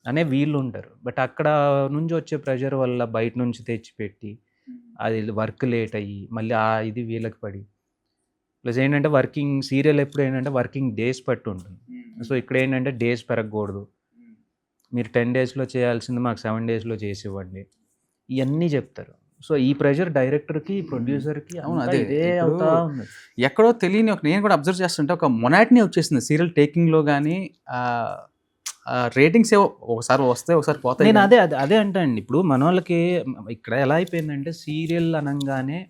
అనే వీళ్ళు ఉంటారు. బట్ అక్కడ నుంచి వచ్చే ప్రెషర్ వల్ల బయట నుంచి తెచ్చిపెట్టి అది వర్క్ లేట్ అయ్యి మళ్ళీ ఇది వీళ్ళకి పడి, ప్లస్ ఏంటంటే వర్కింగ్ సీరియల్ ఎప్పుడు ఏంటంటే వర్కింగ్ డేస్ పట్టి ఉంటుంది. సో ఇక్కడ ఏంటంటే డేస్ పెరగకూడదు, మీరు 10 daysలో చేయాల్సింది మాకు 7 daysలో చేసి ఇవ్వండి, ఇవన్నీ చెప్తారు. సో ఈ ప్రెషర్ డైరెక్టర్కి, ప్రొడ్యూసర్కి అదే అవుతా ఉంది. ఎక్కడో తెలియని నేను కూడా అబ్జర్వ్ చేస్తుంటే ఒక మొనాటినీ వచ్చేసింది సీరియల్ టేకింగ్లో కానీ. రేటింగ్స్ ఏవో ఒకసారి వస్తే ఒకసారి పోతాయి. నేను అదే అంటా అండి. ఇప్పుడు మన వాళ్ళకి ఇక్కడ ఎలా అయిపోయిందంటే సీరియల్ అనగానే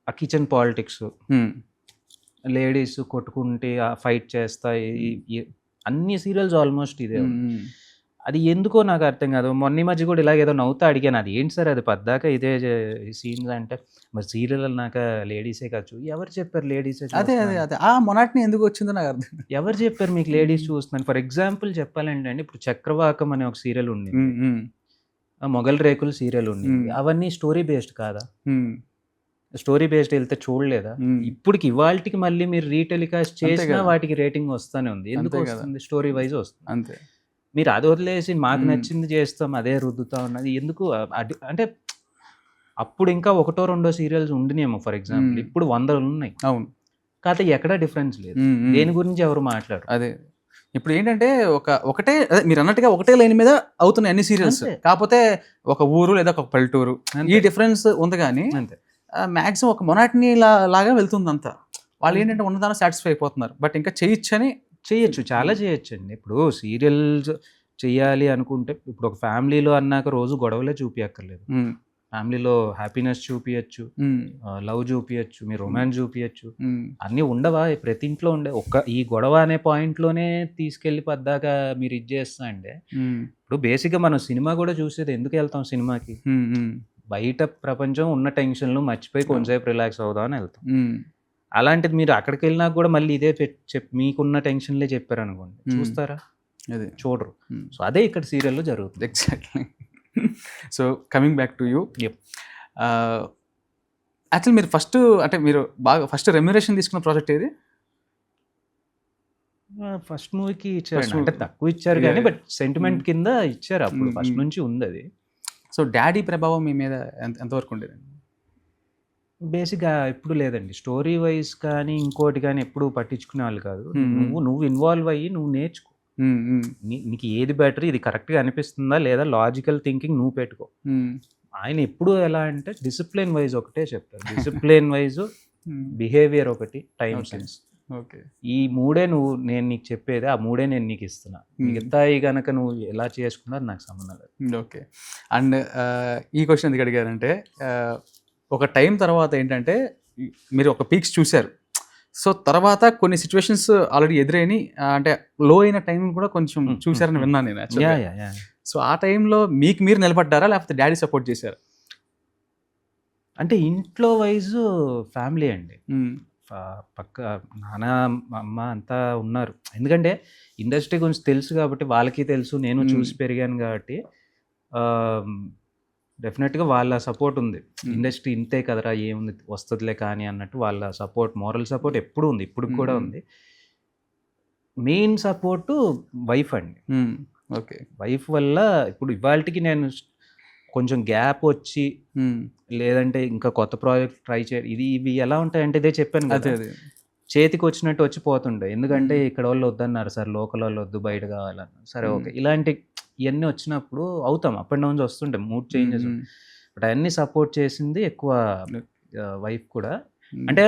ఆ కిచెన్ పాలిటిక్స్, లేడీస్ కొట్టుకుంటే ఫైట్ చేస్తాయి, అన్ని సీరియల్స్ ఆల్మోస్ట్ ఇదే. అది ఎందుకో నాకు అర్థం కాదు. మొన్న మధ్య కూడా ఇలాగేదో నవ్వుతా అడిగాను, అది ఏంటి సార్ అది పద్దాక ఇదే సీన్స్ అంటే, మరి సీరియల్ అన్నాక లేడీసే కాదు. ఎవరు చెప్పారు లేడీసే? అదే ఆ మొనాటినీ ఎందుకు వచ్చిందో నాకు అర్థం. ఎవరు చెప్పారు మీకు లేడీస్ చూస్తున్నాను? ఫర్ ఎగ్జాంపుల్ చెప్పాలంటే అండి, ఇప్పుడు చక్రవాకం అనే ఒక సీరియల్ ఉంది, మొగల్ రేకులు సీరియల్ ఉంది, అవన్నీ స్టోరీ బేస్డ్ కాదా? స్టోరీ బేస్డ్ వెళ్తే చూడలేదా? ఇప్పటికి ఇవాళకి మళ్ళీ మీరు రీటెలికాస్ట్ చేసినా వాటికి రేటింగ్ వస్తానే ఉంది. ఎందుకు వస్తుంది? స్టోరీ వైజ్ వస్తుంది అంతే. మీరు అది వదిలేసి మాకు నచ్చింది చేస్తాం అదే రుద్దుతా ఉన్నది ఎందుకు? అంటే అప్పుడు ఇంకా 1-2 సీరియల్స్ ఉండినేమో ఫర్ ఎగ్జాంపుల్, ఇప్పుడు 100 ఉన్నాయి. అవును, కాకపోతే ఎక్కడా డిఫరెన్స్ లేదు. దేని గురించి ఎవరు మాట్లాడరు. అదే ఇప్పుడు ఏంటంటే ఒకటే మీరు అన్నట్టుగా ఒకటే లైన్ మీద అవుతున్నాయి అన్ని సీరియల్స్, కాకపోతే ఒక ఊరు లేదా ఒక పల్లెటూరు ఈ డిఫరెన్స్ ఉంది. కానీ అంతే మ్యాక్సిమం ఒక మొనాటినీ లాగా వెళ్తుంది అంతా. వాళ్ళు ఏంటంటే ఉన్నదాన్ని సాటిస్ఫై అయిపోతున్నారు. బట్ ఇంకా చేయొచ్చు, చాలా చేయొచ్చు అండి. ఇప్పుడు సీరియల్స్ చేయాలి అనుకుంటే ఇప్పుడు ఒక ఫ్యామిలీలో అన్నాక రోజు గొడవలే చూపించక్కర్లేదు. ఫ్యామిలీలో హ్యాపీనెస్ చూపించచ్చు, లవ్ చూపించచ్చు, మీరు రొమాన్స్ చూపించచ్చు, అన్నీ ఉండవా? ప్రతి ఇంట్లో ఉండే ఈ గొడవ అనే పాయింట్లోనే తీసుకెళ్ళి పద్దాకా మీరు ఇది చేస్తా అంటే, ఇప్పుడు బేసిక్గా మనం సినిమా కూడా చూసేది ఎందుకు వెళ్తాం సినిమాకి? బయట ప్రపంచం ఉన్న టెన్షన్లు మర్చిపోయి కొంచెంసేపు రిలాక్స్ అవుదామని వెళ్తాం. అలాంటిది మీరు అక్కడికి వెళ్ళినా కూడా మళ్ళీ ఇదే మీకున్న టెన్షన్లే చెప్పారు అనుకోండి, చూస్తారా? అదే చూడరు. సో అదే ఇక్కడ సీరియల్లో జరుగుతుంది. Exactly. So coming back to you, actual మీరు మీరు బాగా ఫస్ట్ రెమ్యునరేషన్ తీసుకున్న ప్రాజెక్ట్ ఏది? ఫస్ట్ మూవీకి ఇచ్చారు, అంటే తక్కువ ఇచ్చారు కానీ బట్ సెంటిమెంట్ కింద ఇచ్చారు. అప్పుడు ఫస్ట్ నుంచి ఉంది అది. సో డాడీ ప్రభావం మీ మీద ఎంతవరకు ఉండేదండి? బేసిక్గా ఎప్పుడు లేదండి. స్టోరీ వైజ్ కానీ ఇంకోటి కానీ ఎప్పుడు పట్టించుకునే వాళ్ళు కాదు. నువ్వు ఇన్వాల్వ్ అయ్యి నువ్వు నేర్చుకో, నీకు ఏది బెటర్, ఇది కరెక్ట్గా అనిపిస్తుందా లేదా, లాజికల్ థింకింగ్ నువ్వు పెట్టుకో. ఆయన ఎప్పుడు ఎలా అంటే డిసిప్లిన్ వైజ్ ఒకటే చెప్తారు. డిసిప్లిన్ వైజ్, బిహేవియర్ ఒకటి, టైం సెన్స్, ఈ 3 నేను నీకు చెప్పేది, ఆ 3 నేను నీకు ఇస్తున్నా, మిగతాయి కనుక నువ్వు ఎలా చేసుకున్నారు నాకు సంబంధం లేదు. ఓకే. అండ్ ఈ క్వశ్చన్ ఎందుకు అడిగారంటే, ఒక టైం తర్వాత ఏంటంటే మీరు ఒక పీక్స్ చూశారు, సో తర్వాత కొన్ని సిచ్యువేషన్స్ ఆల్రెడీ ఎదురైన, అంటే లో అయిన టైం కూడా కొంచెం చూశారని విన్నాను నేను. సో ఆ టైంలో మీకు మీరు నిలబడ్డారా లేకపోతే డాడీ సపోర్ట్ చేశారా? అంటే ఇంట్లో వైజ్ ఫ్యామిలీ అండి, పక్క నాన్న అమ్మ అంతా ఉన్నారు. ఎందుకంటే ఇండస్ట్రీ గురించి తెలుసు కాబట్టి వాళ్ళకి తెలుసు, నేను చూసి పెరిగాను కాబట్టి డెఫినెట్గా వాళ్ళ సపోర్ట్ ఉంది. ఇండస్ట్రీ ఇంతే కదరా, ఏముంది వస్తుందిలే కానీ అన్నట్టు వాళ్ళ సపోర్ట్, మోరల్ సపోర్ట్ ఎప్పుడు ఉంది, ఇప్పుడు కూడా ఉంది. మెయిన్ సపోర్టు వైఫ్ అండి. ఓకే. వైఫ్ వల్ల ఇప్పుడు ఇవాల్టికి నేను కొంచెం గ్యాప్ వచ్చి లేదంటే ఇంకా కొత్త ప్రాజెక్ట్ ట్రై ఇవి ఎలా ఉంటాయంటే ఇదే చెప్పాను అదే కదా, అదే. చేతికి వచ్చినట్టు వచ్చి పోతుండే. ఎందుకంటే ఇక్కడ వాళ్ళు వద్దన్నారు సార్, లోకల్ వాళ్ళు వద్దు, బయట కావాలన్నారు. సరే ఓకే, ఇలాంటి ఇవన్నీ వచ్చినప్పుడు అవుతాం, అప్ అండ్ డౌన్స్ వస్తుంటాయి, మూడ్ చేంజెస్. బట్ అవన్నీ సపోర్ట్ చేసింది ఎక్కువ వైఫ్ కూడా. అంటే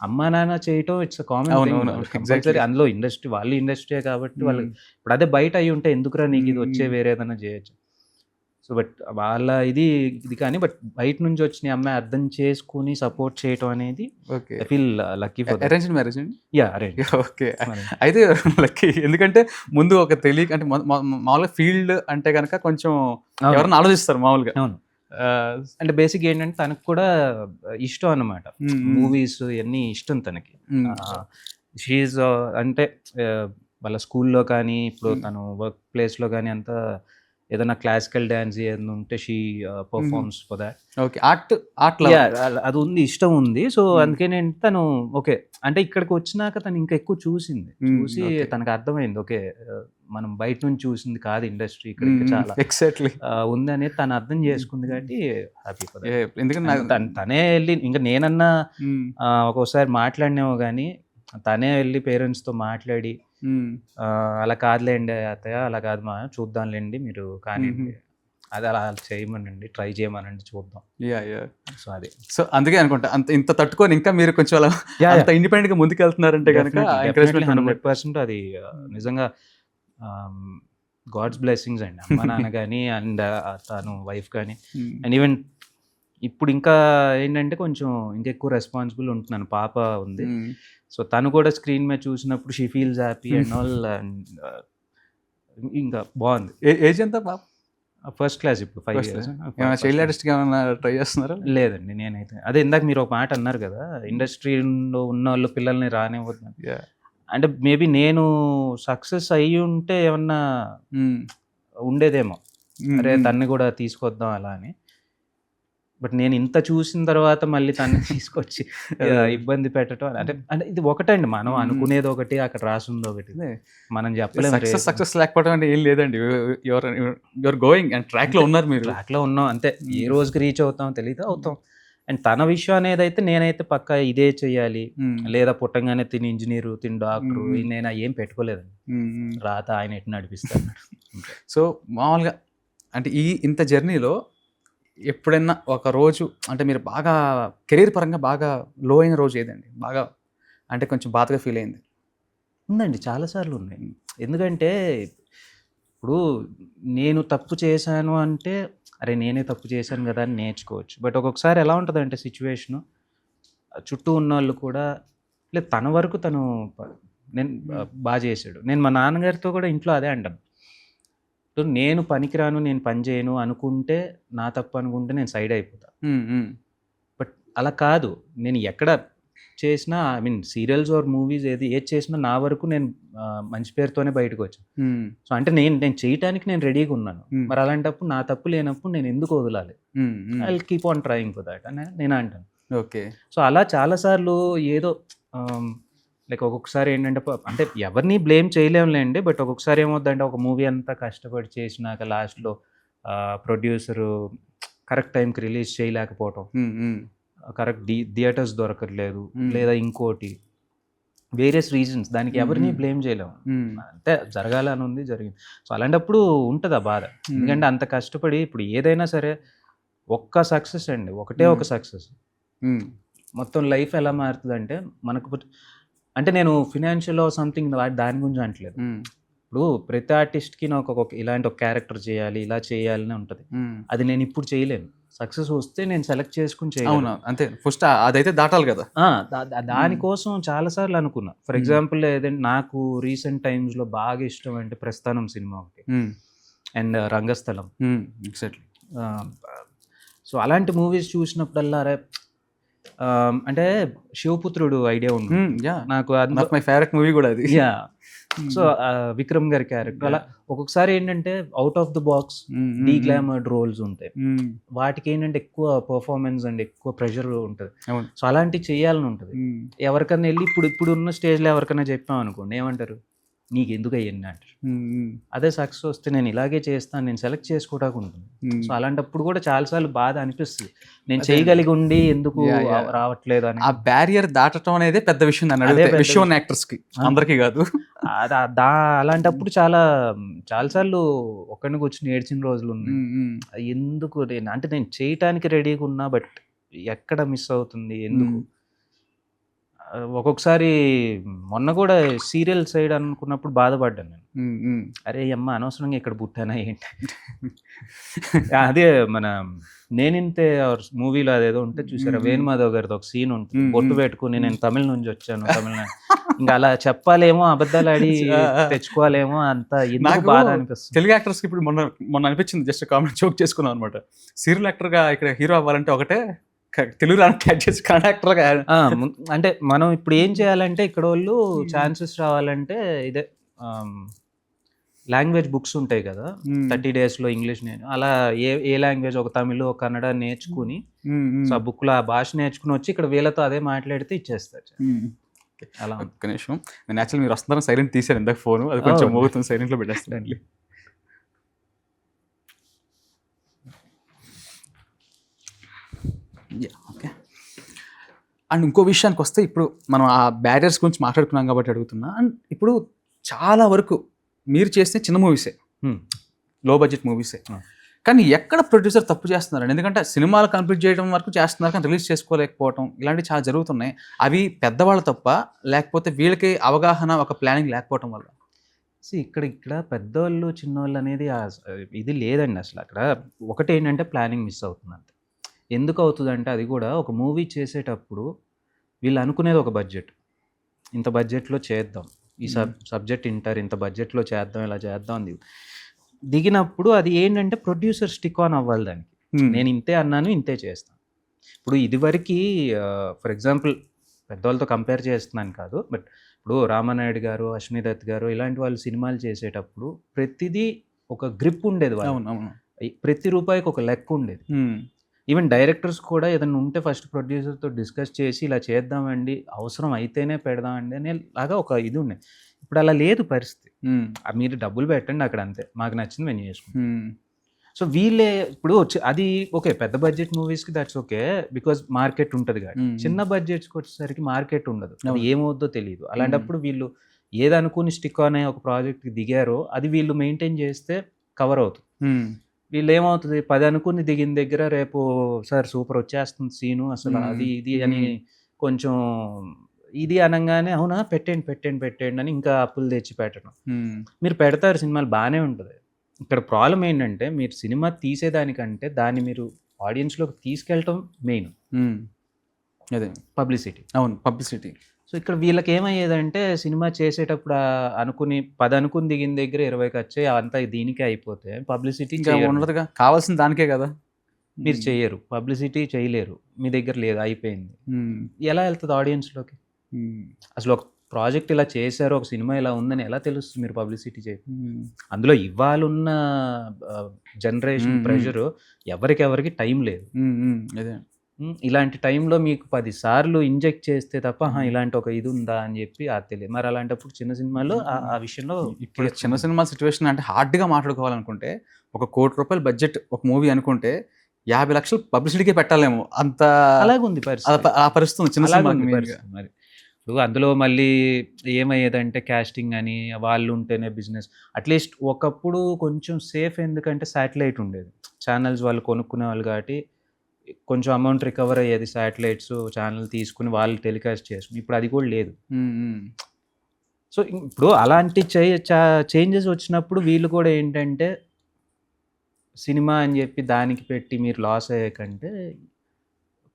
అమ్మా నాన్న చేయటం ఇట్స్ కామన్ థింగ్. అందులో ఇండస్ట్రీ, వాళ్ళు ఇండస్ట్రీయే కాబట్టి వాళ్ళు ఇప్పుడు అదే బయట అయ్యి ఉంటే ఎందుకురా నీకు ఇది వచ్చే వేరే ఏదైనా చేయొచ్చు. సో బట్ వాళ్ళ ఇది కానీ బట్ బయట నుంచి వచ్చిన అమ్మాయి అర్థం చేసుకుని సపోర్ట్ చేయటం అనేది okay. I feel lucky for that. Arranged marriage అండి? Yeah, arrange. ఓకే. అయితే లక్కీ, ఎందుకంటే ముందు ఒక తెలియక అంటే మామూలుగా ఫీల్డ్ అంటే కనుక కొంచెం ఎవరైనా ఆలోచిస్తారు మామూలుగా. అవును. అంటే బేసిక్ ఏంటంటే తనకు కూడా ఇష్టం అన్నమాట, మూవీస్ ఇవన్నీ ఇష్టం తనకి. షీఈ్ అంటే వాళ్ళ స్కూల్లో కానీ ఇప్పుడు తను వర్క్ ప్లేస్లో కానీ అంతా ఏదైనా క్లాసికల్ డ్యాన్స్ ఏదైనా ఉంటే she performs for that. Okay. Art అది ఉంది, ఇష్టం ఉంది. సో అందుకని తను ఓకే అంటే ఇక్కడికి వచ్చినాక తను ఇంకా ఎక్కువ చూసి తనకు అర్థమైంది ఓకే మనం బయట నుంచి చూసింది కాదు ఇండస్ట్రీ, ఇక్కడ ఇంకా చాలా ఎగ్జాక్ట్లీ ఉంది అనేది తను అర్థం చేసుకుంది కాబట్టి హ్యాపీ ఫర్ దట్. ఎందుకంటే తనే వెళ్ళి ఇంకా నేనన్నా ఒక్కోసారి మాట్లాడినేమో కానీ తనే వెళ్ళి పేరెంట్స్తో మాట్లాడి అలా కాదులేండి అత్తయ్య, అలా కాదు మా చూద్దాంలేండి మీరు కానీ అది అలా చేయమనండి, ట్రై చేయమనండి, చూద్దాం. సో అది, సో అందుకే అనుకుంటా ఇంత తట్టుకొని ఇంకా మీరు కొంచెం అలా అంత ఇండిపెండెంట్ గా ముందుకు వెళ్తున్నారంటే కనుక 100% అది నిజంగా గాడ్స్ బ్లెస్సింగ్స్ అండి. అమ్మ నాన్న కానీ అండ్ తను వైఫ్ కానీ. అండ్ ఈవెన్ ఇప్పుడు ఇంకా ఏంటంటే కొంచెం ఇంకెక్కువ రెస్పాన్సిబుల్ ఉంటున్నాను, పాప ఉంది. సో తను కూడా స్క్రీన్ మీద చూసినప్పుడు she feels happy and all. And ఇంకా బాగుంది. ఏజ్ ఎంత పాప? ఫస్ట్ క్లాస్ ఇప్పుడు 5 years. చైల్డ్ ఆర్టిస్ట్ ఏమైనా ట్రై చేస్తున్నారా? లేదండి, నేనైతే అదే ఇందాక మీరు ఒక మాట అన్నారు కదా, ఇండస్ట్రీలో ఉన్న వాళ్ళు పిల్లల్ని రానివ్వద్దు. అంటే మేబీ నేను సక్సెస్ అయ్యి ఉంటే ఏమన్నా ఉండేదేమో, అరే తన్ని కూడా తీసుకొద్దాం అలా అని. బట్ నేను ఇంత చూసిన తర్వాత మళ్ళీ తన్ని తీసుకొచ్చి ఇబ్బంది పెట్టడం అంటే అంటే ఇది ఒకటండి, మనం అనుకునేది ఒకటి, అక్కడ రాసింది ఒకటి, మనం చెప్పలేము. సక్సెస్ లేకపోవడం అంటే ఏం లేదండి, యువర్ గోయింగ్ అండ్ ట్రాక్ లో ఉన్నారు, మీరు ట్రాక్ లో ఉన్నాం అంతే. ఏ రోజుకి రీచ్ అవుతాం తెలియదు, అవుతాం. అండ్ తన విషయం అనేది అయితే నేనైతే పక్కా ఇదే చెయ్యాలి, లేదా పుట్టంగానే తిని ఇంజనీరు, తిని డాక్టరు, నేను ఏం పెట్టుకోలేదండి. రాత ఆయన ఎటు నడిపిస్తాను. సో మామూలుగా అంటే ఇంత జర్నీలో ఎప్పుడైనా ఒక రోజు అంటే మీరు బాగా కెరీర్ పరంగా బాగా లో అయిన రోజు ఏదండి, బాగా అంటే కొంచెం బాధగా ఫీల్ అయింది? ఉందండి, చాలాసార్లు ఉన్నాయి. ఎందుకంటే ఇప్పుడు నేను తప్పు చేశాను అంటే అరే నేనే తప్పు చేశాను కదా అని నేర్చుకోవచ్చు. బట్ ఒక్కొక్కసారి ఎలా ఉంటుందంటే సిచ్యువేషను, చుట్టూ ఉన్న వాళ్ళు కూడా లేదు తన వరకు తను నేను బాగా చేశాడు. నేను మా నాన్నగారితో కూడా ఇంట్లో అదే అంటాను, నేను పనికిరాను, నేను పని చేయను అనుకుంటే, నా తప్పు అనుకుంటే నేను సైడ్ అయిపోతా. బట్ అలా కాదు, నేను ఎక్కడ చేసినా I mean serials or movies ఏది చేసినా నా వరకు నేను మంచి పేరుతోనే బయటకు వచ్చాను. సో అంటే నేను చేయటానికి నేను రెడీగా ఉన్నాను. మరి అలాంటప్పుడు నా తప్పు లేనప్పుడు నేను ఎందుకు వదలాలి? I will keep on trying for that అని నేను అంటాను. ఓకే. సో అలా చాలాసార్లు ఏదో లైక్ ఒక్కొక్కసారి ఏంటంటే అంటే ఎవరిని బ్లేమ్ చేయలేములేండి. బట్ ఒక్కొక్కసారి ఏమవుతుందంటే ఒక మూవీ అంతా కష్టపడి చేసినాక లాస్ట్లో ప్రొడ్యూసరు కరెక్ట్ టైంకి రిలీజ్ చేయలేకపోవటం, కరెక్ట్ థియేటర్స్ దొరకట్లేదు, లేదా ఇంకోటి వేరియస్ రీజన్స్, దానికి ఎవరిని బ్లేమ్ చేయలేము. అంటే జరగాలని ఉంది, జరిగింది. సో అలాంటప్పుడు ఉంటుంది ఆ బాధ. ఎందుకంటే అంత కష్టపడి ఇప్పుడు ఏదైనా సరే ఒక్క సక్సెస్ అండి, ఒకటే ఒక సక్సెస్ మొత్తం లైఫ్ ఎలా మారుతుంది అంటే మనకు. అంటే నేను ఫినాన్షియల్ సంథింగ్ దాని గురించి అంటలేదు. ఇప్పుడు ప్రతి ఆర్టిస్ట్కి నాకు ఇలాంటి ఒక క్యారెక్టర్ చేయాలి, ఇలా చేయాలని ఉంటుంది. అది నేను ఇప్పుడు చేయలేను. సక్సెస్ వస్తే నేను సెలెక్ట్ చేసుకుని చేయను అంతే. ఫస్ట్ అదైతే దాటాలి కదా. దానికోసం చాలాసార్లు అనుకున్నా. ఫర్ ఎగ్జాంపుల్ ఏదంటే నాకు రీసెంట్ టైమ్స్లో బాగా ఇష్టం అంటే ప్రస్థానం సినిమా ఒకటి అండ్ రంగస్థలం. ఎగ్జాక్ట్లీ. సో అలాంటి మూవీస్ చూసినప్పుడల్లా అంటే శివపుత్రుడు ఐడియా ఉంది నాకు, మై ఫేవరెట్ మూవీ కూడా అది. సో విక్రమ్ గారి క్యారెక్టర్ అలా ఒక్కొక్కసారి ఏంటంటే out of the box deglamoured roles ఉంటాయి. వాటికి ఏంటంటే ఎక్కువ పర్ఫార్మెన్స్ అండ్ ఎక్కువ ప్రెషర్ ఉంటుంది. సో అలాంటివి చేయాలని ఉంటుంది. ఎవరికైనా వెళ్ళి ఇప్పుడు ఉన్న స్టేజ్లో ఎవరికైనా చెప్పాం అనుకోండి ఏమంటారు, నీకు ఎందుకు అయ్యింది అంటారు. అదే సక్సెస్ వస్తే నేను ఇలాగే చేస్తాను, నేను సెలెక్ట్ చేసుకోవడానికి ఉంటుంది. సో అలాంటప్పుడు కూడా చాలాసార్లు బాధ అనిపిస్తుంది, నేను చేయగలిగి ఉండి ఎందుకు రావట్లేదు అని. ఆ బ్యారియర్ దాటడం అనేది పెద్ద విషయం, విషయం ఉన్న యాక్టర్స్ కి, అందరికీ కాదు. అలాంటప్పుడు చాలాసార్లు ఒక్కడిని కూర్చొని ఏడ్చిన రోజులు ఉన్నాయి. ఎందుకు అంటే నేను చేయటానికి రెడీగా ఉన్నా, బట్ ఎక్కడ మిస్ అవుతుంది ఎందుకు. ఒక్కొక్కసారి మొన్న కూడా సీరియల్ సైడ్ అనుకున్నప్పుడు బాధపడ్డాను నేను. అరే అమ్మ అనవసరంగా ఇక్కడ పుట్టానా ఏంటి. అదే మన నేనింతే మూవీలో అదేదో ఉంటే చూసారా, వేణుమాధవ్ గారిది ఒక సీన్ ఉంటుంది, బొట్టు పెట్టుకుని నేను తమిళ నుంచి వచ్చాను, తమిళనాడు. ఇంకా అలా చెప్పాలేమో, అబద్ధాలు ఆడి తెచ్చుకోవాలేమో, అంత ఎందుకు బాధ అనిపిస్తుంది. తెలుగు యాక్టర్స్ కి ఇప్పుడు మొన్న అనిపించింది, జస్ట్ కామెంట్ జోక్ చేసుకున్నాం అనమాట. సీరియల్ యాక్టర్ గా ఇక్కడ హీరో అవ్వాలంటే ఒకటే, తెలుగు యాక్టర్గా. అంటే మనం ఇప్పుడు ఏం చేయాలంటే ఇక్కడ వాళ్ళు ఛాన్సెస్ రావాలంటే ఇదే లాంగ్వేజ్ బుక్స్ ఉంటాయి కదా, 30 days లో ఇంగ్లీష్ నేను అలా ఏ లాంగ్వేజ్, ఒక తమిళ ఒక కన్నడ నేర్చుకుని, సో ఆ బుక్లో ఆ భాష నేర్చుకుని వచ్చి ఇక్కడ వీళ్ళతో అదే మాట్లాడితే ఇచ్చేస్తారు. అలా ఒక్క నిమిషం, నేను యాక్చువల్లీ మీరు వస్తున్నారని సైలెంట్ తీసాను ఇందాక ఫోన్, అది కొంచెం మోగుతుంది, సైలెంట్లో పెట్టేస్తానండి. ఓకే. అండ్ ఇంకో విషయానికి వస్తే, ఇప్పుడు మనం ఆ బ్యారియర్స్ గురించి మాట్లాడుకున్నాం కాబట్టి అడుగుతున్నా. అండ్ ఇప్పుడు చాలా వరకు మీరు చేస్తే చిన్న మూవీసే, లో బడ్జెట్ మూవీసే, కానీ ఎక్కడ ప్రొడ్యూసర్ తప్పు చేస్తున్నారండి? ఎందుకంటే సినిమాలు కంప్లీట్ చేయడం వరకు చేస్తున్నారు, కానీ రిలీజ్ చేసుకోలేకపోవడం ఇలాంటివి చాలా జరుగుతున్నాయి. అవి పెద్దవాళ్ళ తప్ప, లేకపోతే వీళ్ళకి అవగాహన, ఒక ప్లానింగ్ లేకపోవడం వల్ల? ఇక్కడ పెద్దవాళ్ళు చిన్నవాళ్ళు అనేది ఇది లేదండి అసలు. అక్కడ ఒకటి ఏంటంటే ప్లానింగ్ మిస్ అవుతుంది అంతే. ఎందుకు అవుతుందంటే, అది కూడా ఒక మూవీ చేసేటప్పుడు వీళ్ళు అనుకునేది ఒక బడ్జెట్, ఇంత బడ్జెట్లో చేద్దాం, ఈ సబ్జెక్ట్ ఇంటారు, ఇంత బడ్జెట్లో చేద్దాం, ఇలా చేద్దాం అని దిగినప్పుడు అది ఏంటంటే ప్రొడ్యూసర్ స్టిక్ ఆన్ అవ్వాలి దానికి. నేను ఇంతే అన్నాను, ఇంతే చేస్తాను. ఇప్పుడు ఇదివరకు ఫర్ ఎగ్జాంపుల్ పెద్దవాళ్ళతో కంపేర్ చేస్తున్నాను కాదు, బట్ ఇప్పుడు రామానాయుడు గారు, అశ్విని దత్ గారు ఇలాంటి వాళ్ళు సినిమాలు చేసేటప్పుడు ప్రతిదీ ఒక గ్రిప్ ఉండేది వాళ్ళు. ప్రతి రూపాయికి ఒక లెక్క ఉండేది. ఈవెన్ డైరెక్టర్స్ కూడా ఏదైనా ఉంటే ఫస్ట్ ప్రొడ్యూసర్తో డిస్కస్ చేసి ఇలా చేద్దామండి, అవసరం అయితేనే పెడదామండి అనే లాగా ఒక ఇది ఉండేది. ఇప్పుడు అలా లేదు పరిస్థితి. మీరు డబ్బులు పెట్టండి అక్కడ, అంతే, మాకు నచ్చింది మేము చేసుకుంటాం. సో వీళ్ళే ఇప్పుడు అది ఓకే, పెద్ద బడ్జెట్ మూవీస్కి దట్స్ ఓకే, బికాజ్ మార్కెట్ ఉంటుంది కానీ చిన్న బడ్జెట్స్కి వచ్చేసరికి మార్కెట్ ఉండదు, అది ఏమవుద్దో తెలియదు. అలాంటప్పుడు వీళ్ళు ఏదనుకుని స్టిక్ అనే ఒక ప్రాజెక్ట్కి దిగారో అది వీళ్ళు మెయింటైన్ చేస్తే కవర్ అవుతుంది. వీళ్ళు ఏమవుతుంది, 10 అనుకుని దిగిన దగ్గర రేపు సార్ సూపర్ వచ్చేస్తుంది సీను అసలు అది ఇది అని కొంచెం ఇది అనగానే అవునా పెట్టండి అని ఇంకా అప్పులు తెచ్చి పెట్టడం. మీరు పెడతారు, సినిమాలు బాగానే ఉంటుంది. ఇక్కడ ప్రాబ్లం ఏంటంటే, మీరు సినిమా తీసేదానికంటే దాన్ని మీరు ఆడియన్స్లోకి తీసుకెళ్ళటం మెయిన్. అదే పబ్లిసిటీ. అవును, పబ్లిసిటీ. సో ఇక్కడ వీళ్ళకి ఏమయ్యేదంటే, సినిమా చేసేటప్పుడు అనుకుని 10 అనుకుని దిగిన దగ్గర 20 వచ్చాయి, అంతా దీనికే అయిపోతే పబ్లిసిటీ ఉండదుగా, కావాల్సిన దానికే కదా. మీరు చేయరు, పబ్లిసిటీ చేయలేరు, మీ దగ్గర లేదు, అయిపోయింది. ఎలా వెళ్తుంది ఆడియన్స్లోకి? అసలు ఒక ప్రాజెక్ట్ ఇలా చేశారు, ఒక సినిమా ఇలా ఉందని ఎలా తెలుస్తుంది మీరు పబ్లిసిటీ చేయాలి? అందులో ఇవాళున్న జనరేషన్ ప్రెషర్ ఎవరికి టైం లేదు. అదే ఇలాంటి టైంలో మీకు 10 సార్లు ఇంజెక్ట్ చేస్తే తప్ప ఇలాంటి ఒక ఇది ఉందా అని చెప్పి అది తెలియదు. మరి అలాంటప్పుడు చిన్న సినిమాలో ఆ విషయంలో, ఇప్పుడు చిన్న సినిమా సిచ్యువేషన్ అంటే హార్డ్గా మాట్లాడుకోవాలనుకుంటే, ఒక ₹1 కోటి బడ్జెట్ ఒక మూవీ అనుకుంటే 50 లక్షలు పబ్లిసిటీకే పెట్టాలేమో, అంత అలాగుంది పరిస్థితి. ఆ పరిస్థితి చిన్న సినిమా. మరి ఇప్పుడు అందులో మళ్ళీ ఏమయ్యేదంటే కాస్టింగ్ అని వాళ్ళు ఉంటేనే బిజినెస్. అట్లీస్ట్ ఒకప్పుడు కొంచెం సేఫ్, ఎందుకంటే శాటిలైట్ ఉండేది, ఛానల్స్ వాళ్ళు కొనుక్కునే వాళ్ళు కాబట్టి కొంచెం అమౌంట్ రికవర్ అయ్యేది, శాటిలైట్స్ ఛానల్ తీసుకుని వాళ్ళు టెలికాస్ట్ చేసుకుని. ఇప్పుడు అది కూడా లేదు. సో ఇప్పుడు అలాంటి చేంజెస్ వచ్చినప్పుడు వీళ్ళు కూడా ఏంటంటే, సినిమా అని చెప్పి దానికి పెట్టి మీరు లాస్ అయ్యే కంటే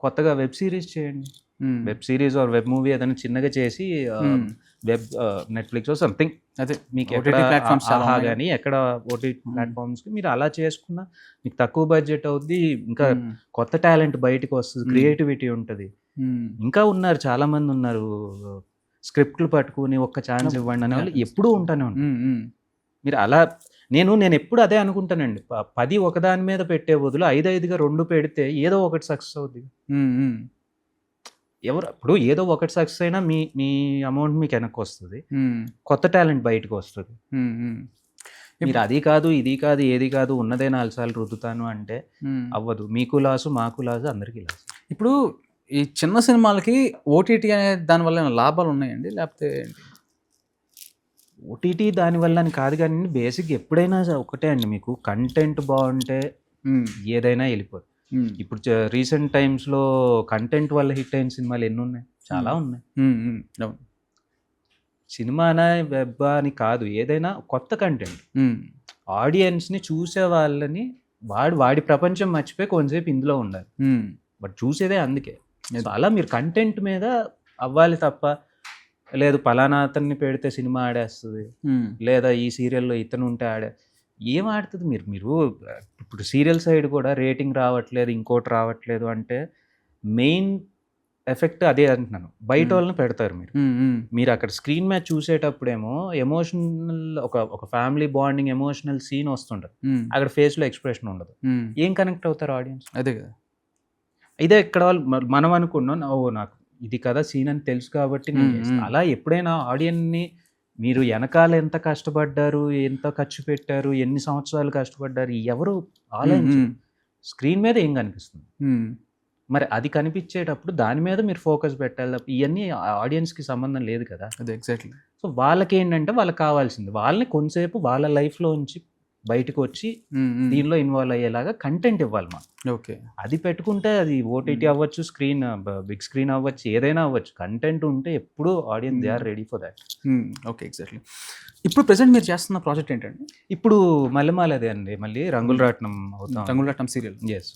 కొత్తగా వెబ్ సిరీస్ చేయండి. Web series are web movie ఏదైనా చిన్నగా చేసి వెబ్ నెట్ఫ్లిక్స్ సంథింగ్, అదే మీకు ప్లాట్ఫామ్స్ కానీ ఎక్కడ ఓటీటీ ప్లాట్ఫామ్స్కి మీరు అలా చేసుకున్నా మీకు తక్కువ బడ్జెట్ అవుద్ది, ఇంకా కొత్త టాలెంట్ బయటకు వస్తుంది, క్రియేటివిటీ ఉంటుంది. ఇంకా ఉన్నారు, చాలా మంది ఉన్నారు స్క్రిప్ట్లు పట్టుకుని ఒక్క ఛాన్స్ ఇవ్వండి అనే వాళ్ళు ఎప్పుడూ ఉంటానే ఉంటారు. మీరు అలా నేను ఎప్పుడు అదే అనుకుంటానండి, 10 ఒకదాని మీద పెట్టే బదులు 5-5గా 2 పెడితే ఏదో ఒకటి సక్సెస్ అవుద్ది. ఎవరు ఇప్పుడు ఏదో ఒకటి సక్సెస్ అయినా మీ మీ అమౌంట్ మీకు వెనక్కి వస్తుంది, కొత్త టాలెంట్ బయటకు వస్తుంది. మీరు అది కాదు ఇది కాదు ఏది కాదు ఉన్నదే 4 సార్లు రుద్దుతాను అంటే అవ్వదు. మీకు లాసు మాకు లాసు అందరికీ లాసు. ఇప్పుడు ఈ చిన్న సినిమాలకి ఓటీటీ అనే దానివల్ల ఏమైనా లాభాలు ఉన్నాయండి లేకపోతే ఏంటి? ఓటీటీ దానివల్ల అని కాదు కానీ బేసిక్ ఎప్పుడైనా ఒకటే అండి, మీకు కంటెంట్ బాగుంటే ఏదైనా వెళ్ళిపోదు. ఇప్పుడు రీసెంట్ టైమ్స్లో కంటెంట్ వల్ల హిట్ అయిన సినిమాలు ఎన్ని ఉన్నాయి? చాలా ఉన్నాయి. సినిమానా వెబ్ అని కాదు, ఏదైనా కొత్త కంటెంట్ ఆడియన్స్ని చూసే వాళ్ళని వాడి ప్రపంచం మర్చిపోయి కొంతసేపు ఇందులో ఉండాలి. బట్ చూసేదే అందుకే. సో అలా మీరు కంటెంట్ మీద అవ్వాలి తప్ప, లేదు పలానా అతన్ని పెడితే సినిమా ఆడేస్తుంది, లేదా ఈ సీరియల్లో ఇతను ఉంటే ఏం ఆడుతుంది? మీరు ఇప్పుడు సీరియల్ సైడ్ కూడా రేటింగ్ రావట్లేదు, ఇంకోటి రావట్లేదు అంటే మెయిన్ ఎఫెక్ట్ అదే అంటున్నాను. బయట వాళ్ళని పెడతారు మీరు అక్కడ స్క్రీన్ మీద చూసేటప్పుడేమో ఎమోషనల్ ఒక ఫ్యామిలీ బాండింగ్ ఎమోషనల్ సీన్ వస్తుంటది, అక్కడ ఫేస్ లో ఎక్స్ప్రెషన్ ఉండదు. ఏం కనెక్ట్ అవుతారు ఆడియన్స్? అదే కదా. ఇదే ఇక్కడ వాళ్ళు మనం అనుకున్నాం, ఓ నాకు ఇది కదా సీన్ అని తెలుసు కాబట్టి నేను చేస్తాను. అలా ఎప్పుడైనా ఆడియన్ని మీరు వెనకాల ఎంత కష్టపడ్డారు, ఎంత ఖర్చు పెట్టారు, ఎన్ని సంవత్సరాలు కష్టపడ్డారు, ఎవరు ఆలోచించారు. స్క్రీన్ మీద ఏం కనిపిస్తుంది, మరి అది కనిపించేటప్పుడు దాని మీద మీరు ఫోకస్ పెట్టాలి తప్ప ఇవన్నీ ఆడియన్స్కి సంబంధం లేదు కదా. అదే ఎగ్జాక్ట్లీ. సో వాళ్ళకి ఏంటంటే వాళ్ళకి కావాల్సింది వాళ్ళని కొంతసేపు వాళ్ళ లైఫ్లో నుంచి బయటకు వచ్చి దీనిలో ఇన్వాల్వ్ అయ్యేలాగా కంటెంట్ ఇవ్వాలి మనం. ఓకే, అది పెట్టుకుంటే అది ఓటీటీ అవ్వచ్చు, స్క్రీన్ బిగ్ స్క్రీన్ అవ్వచ్చు, ఏదైనా అవ్వచ్చు. కంటెంట్ ఉంటే ఎప్పుడు audience they are ready for that. Okay, exactly. ఇప్పుడు ప్రెసెంట్ మీరు చేస్తున్న ప్రాజెక్ట్ ఏంటండి? ఇప్పుడు మల్లెమాలదే అండి, మళ్ళీ రంగుల రాట్నం అవుతాం, Rangula Ratnam serial. Yes.